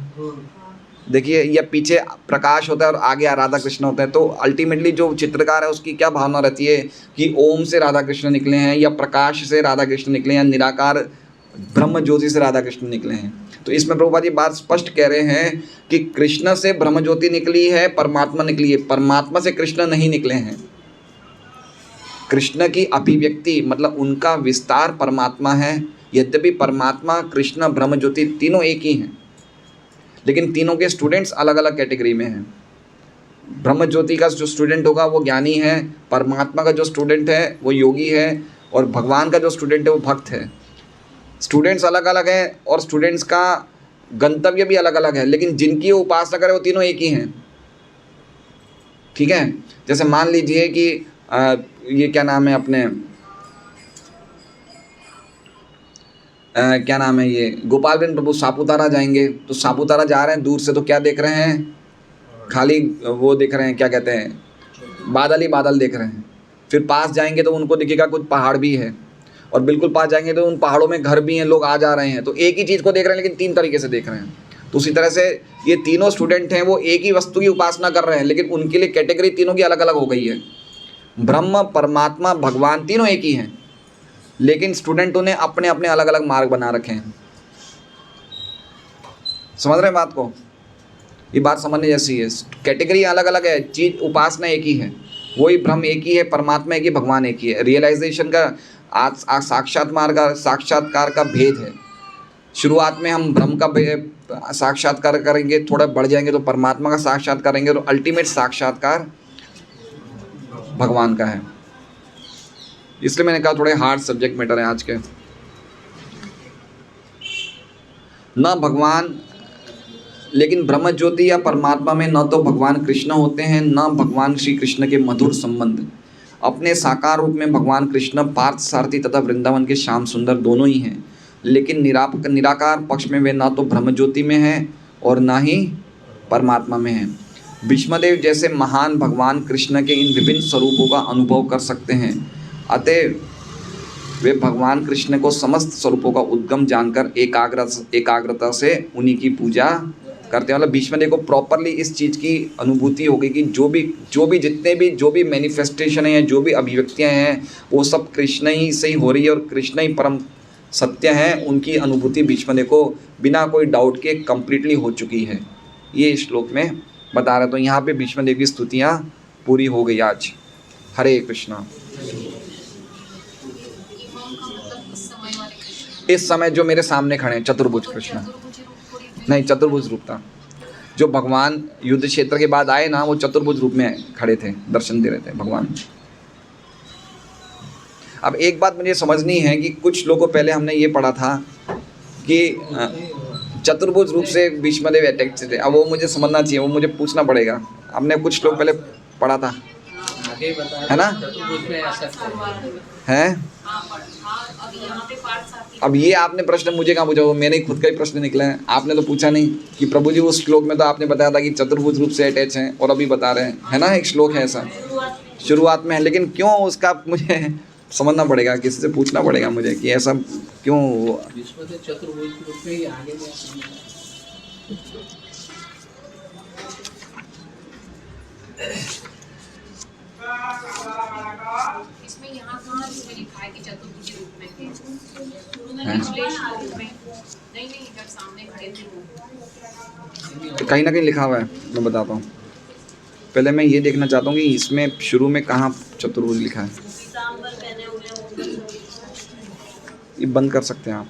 देखिए ये पीछे प्रकाश होता है और आगे राधा कृष्ण होता है, तो अल्टीमेटली जो चित्रकार है उसकी क्या भावना रहती है कि ओम से राधा कृष्ण निकले हैं, या प्रकाश से राधा कृष्ण निकले हैं, या निराकार ब्रह्म ज्योति से राधा कृष्ण निकले हैं। तो इसमें प्रभुपाद जी बात स्पष्ट कह रहे हैं कि कृष्ण से ब्रह्म ज्योति निकली है, परमात्मा निकली है, परमात्मा से कृष्ण नहीं निकले हैं। कृष्ण की अभिव्यक्ति मतलब उनका विस्तार परमात्मा है। यद्यपि परमात्मा, कृष्ण, ब्रह्म ज्योति तीनों एक ही हैं, लेकिन तीनों के स्टूडेंट्स अलग अलग कैटेगरी में हैं। ब्रह्म ज्योति का जो स्टूडेंट होगा वो ज्ञानी है, परमात्मा का जो स्टूडेंट है वो योगी है, और भगवान का जो स्टूडेंट है वो भक्त है। स्टूडेंट्स अलग अलग हैं और स्टूडेंट्स का गंतव्य भी अलग अलग है, लेकिन जिनकी उपासना करें वो तीनों एक ही हैं। ठीक है, जैसे मान लीजिए कि ये क्या नाम है अपने क्या नाम है ये गोपाल बिन प्रभु सापुतारा जाएंगे, तो सापुतारा जा रहे हैं, दूर से तो क्या देख रहे हैं, खाली वो देख रहे हैं, क्या कहते हैं, बादल ही बादल देख रहे हैं। फिर पास जाएंगे तो उनको दिखेगा कुछ पहाड़ भी है, और बिल्कुल पास जाएंगे तो उन पहाड़ों में घर भी हैं, लोग आ जा रहे हैं। तो एक ही चीज़ को देख रहे हैं लेकिन तीन तरीके से देख रहे हैं। तो उसी तरह से ये तीनों स्टूडेंट हैं, वो एक ही वस्तु की उपासना कर रहे हैं, लेकिन उनके लिए कैटेगरी तीनों की अलग अलग हो गई है। ब्रह्म, परमात्मा, भगवान तीनों एक ही हैं, लेकिन स्टूडेंटों ने अपने अपने अलग अलग मार्ग बना रखे हैं। समझ रहे हैं बात को? ये बात समझने जैसी है। कैटेगरी अलग अलग है, चीज उपासना एक ही है, वही ब्रह्म एक ही है, परमात्मा एक ही, भगवान एक ही है। रियलाइजेशन का साक्षात्कार का भेद है। शुरुआत में हम ब्रह्म का साक्षात्कार करेंगे, थोड़ा बढ़ जाएंगे तो परमात्मा का साक्षात्कार करेंगे, तो अल्टीमेट साक्षात्कार भगवान का है। इसलिए मैंने कहा थोड़े हार्ड सब्जेक्ट मैटर है आज के। न भगवान, लेकिन ब्रह्म ज्योति या परमात्मा में न तो भगवान कृष्ण होते हैं, न भगवान श्री कृष्ण के मधुर संबंध। अपने साकार रूप में भगवान कृष्ण पार्थ सारथी तथा वृंदावन के श्याम सुंदर दोनों ही हैं, लेकिन निराकार पक्ष में वे ना तो ब्रह्म ज्योति में हैं और ना ही परमात्मा में हैं। भीष्मदेव जैसे महान भगवान कृष्ण के इन विभिन्न स्वरूपों का अनुभव कर सकते हैं, अतः वे भगवान कृष्ण को समस्त स्वरूपों का उद्गम जानकर एकाग्रता से उन्हीं की पूजा करते हैं। मतलब भीष्मदेव को प्रॉपरली इस चीज़ की अनुभूति हो गई कि जो भी मैनिफेस्टेशन है या जो भी अभिव्यक्तियाँ हैं वो सब कृष्ण ही से ही हो रही है और कृष्ण ही परम सत्य हैं। उनकी अनुभूति भीष्मदेव को बिना कोई डाउट के कंप्लीटली हो चुकी है। ये इस श्लोक में बता रहे। तो यहाँ पे भीष्मदेव की स्तुतियाँ पूरी हो गई आज। हरे कृष्णा। इस समय जो मेरे सामने खड़े हैं चतुर्भुज कृष्ण, नहीं चतुर्भुज रूप था। जो भगवान युद्ध क्षेत्र के बाद आए ना, वो चतुर्भुज रूप में खड़े थे, दर्शन दे रहे थे भगवान। अब एक बात मुझे समझनी है कि कुछ लोगों को पहले हमने ये पढ़ा था कि चतुर्भुज रूप से भीष्मदेव अटैक थे। अब वो मुझे समझना चाहिए, वो मुझे पूछना पड़ेगा। हमने कुछ लोग पहले पढ़ा था, है ना, है। अब ये आपने प्रश्न मुझे कहाँ पूछा, वो मैंने खुद का ही प्रश्न निकला है। आपने तो पूछा नहीं कि प्रभु जी उस श्लोक में तो आपने बताया था कि चतुर्भुज रूप से अटैच हैं, और अभी बता रहे हैं, है ना, एक श्लोक है ऐसा शुरुआत में है। लेकिन क्यों उसका मुझे समझना पड़ेगा, किसी से पूछना पड़ेगा मुझे कि ऐसा क्यों हुआ। इसमें यहाँ कहाँ इसमें लिखा है कि चतुर्भुज रूप में थे? पिछले श्लोक में नहीं, जब सामने खड़े थे वो कहीं ना कहीं लिखा हुआ है, मैं बताता हूँ। पहले मैं ये देखना चाहता हूँ कि इसमें शुरू में कहाँ चतुर्भुज लिखा है। ये बंद कर सकते हैं आप।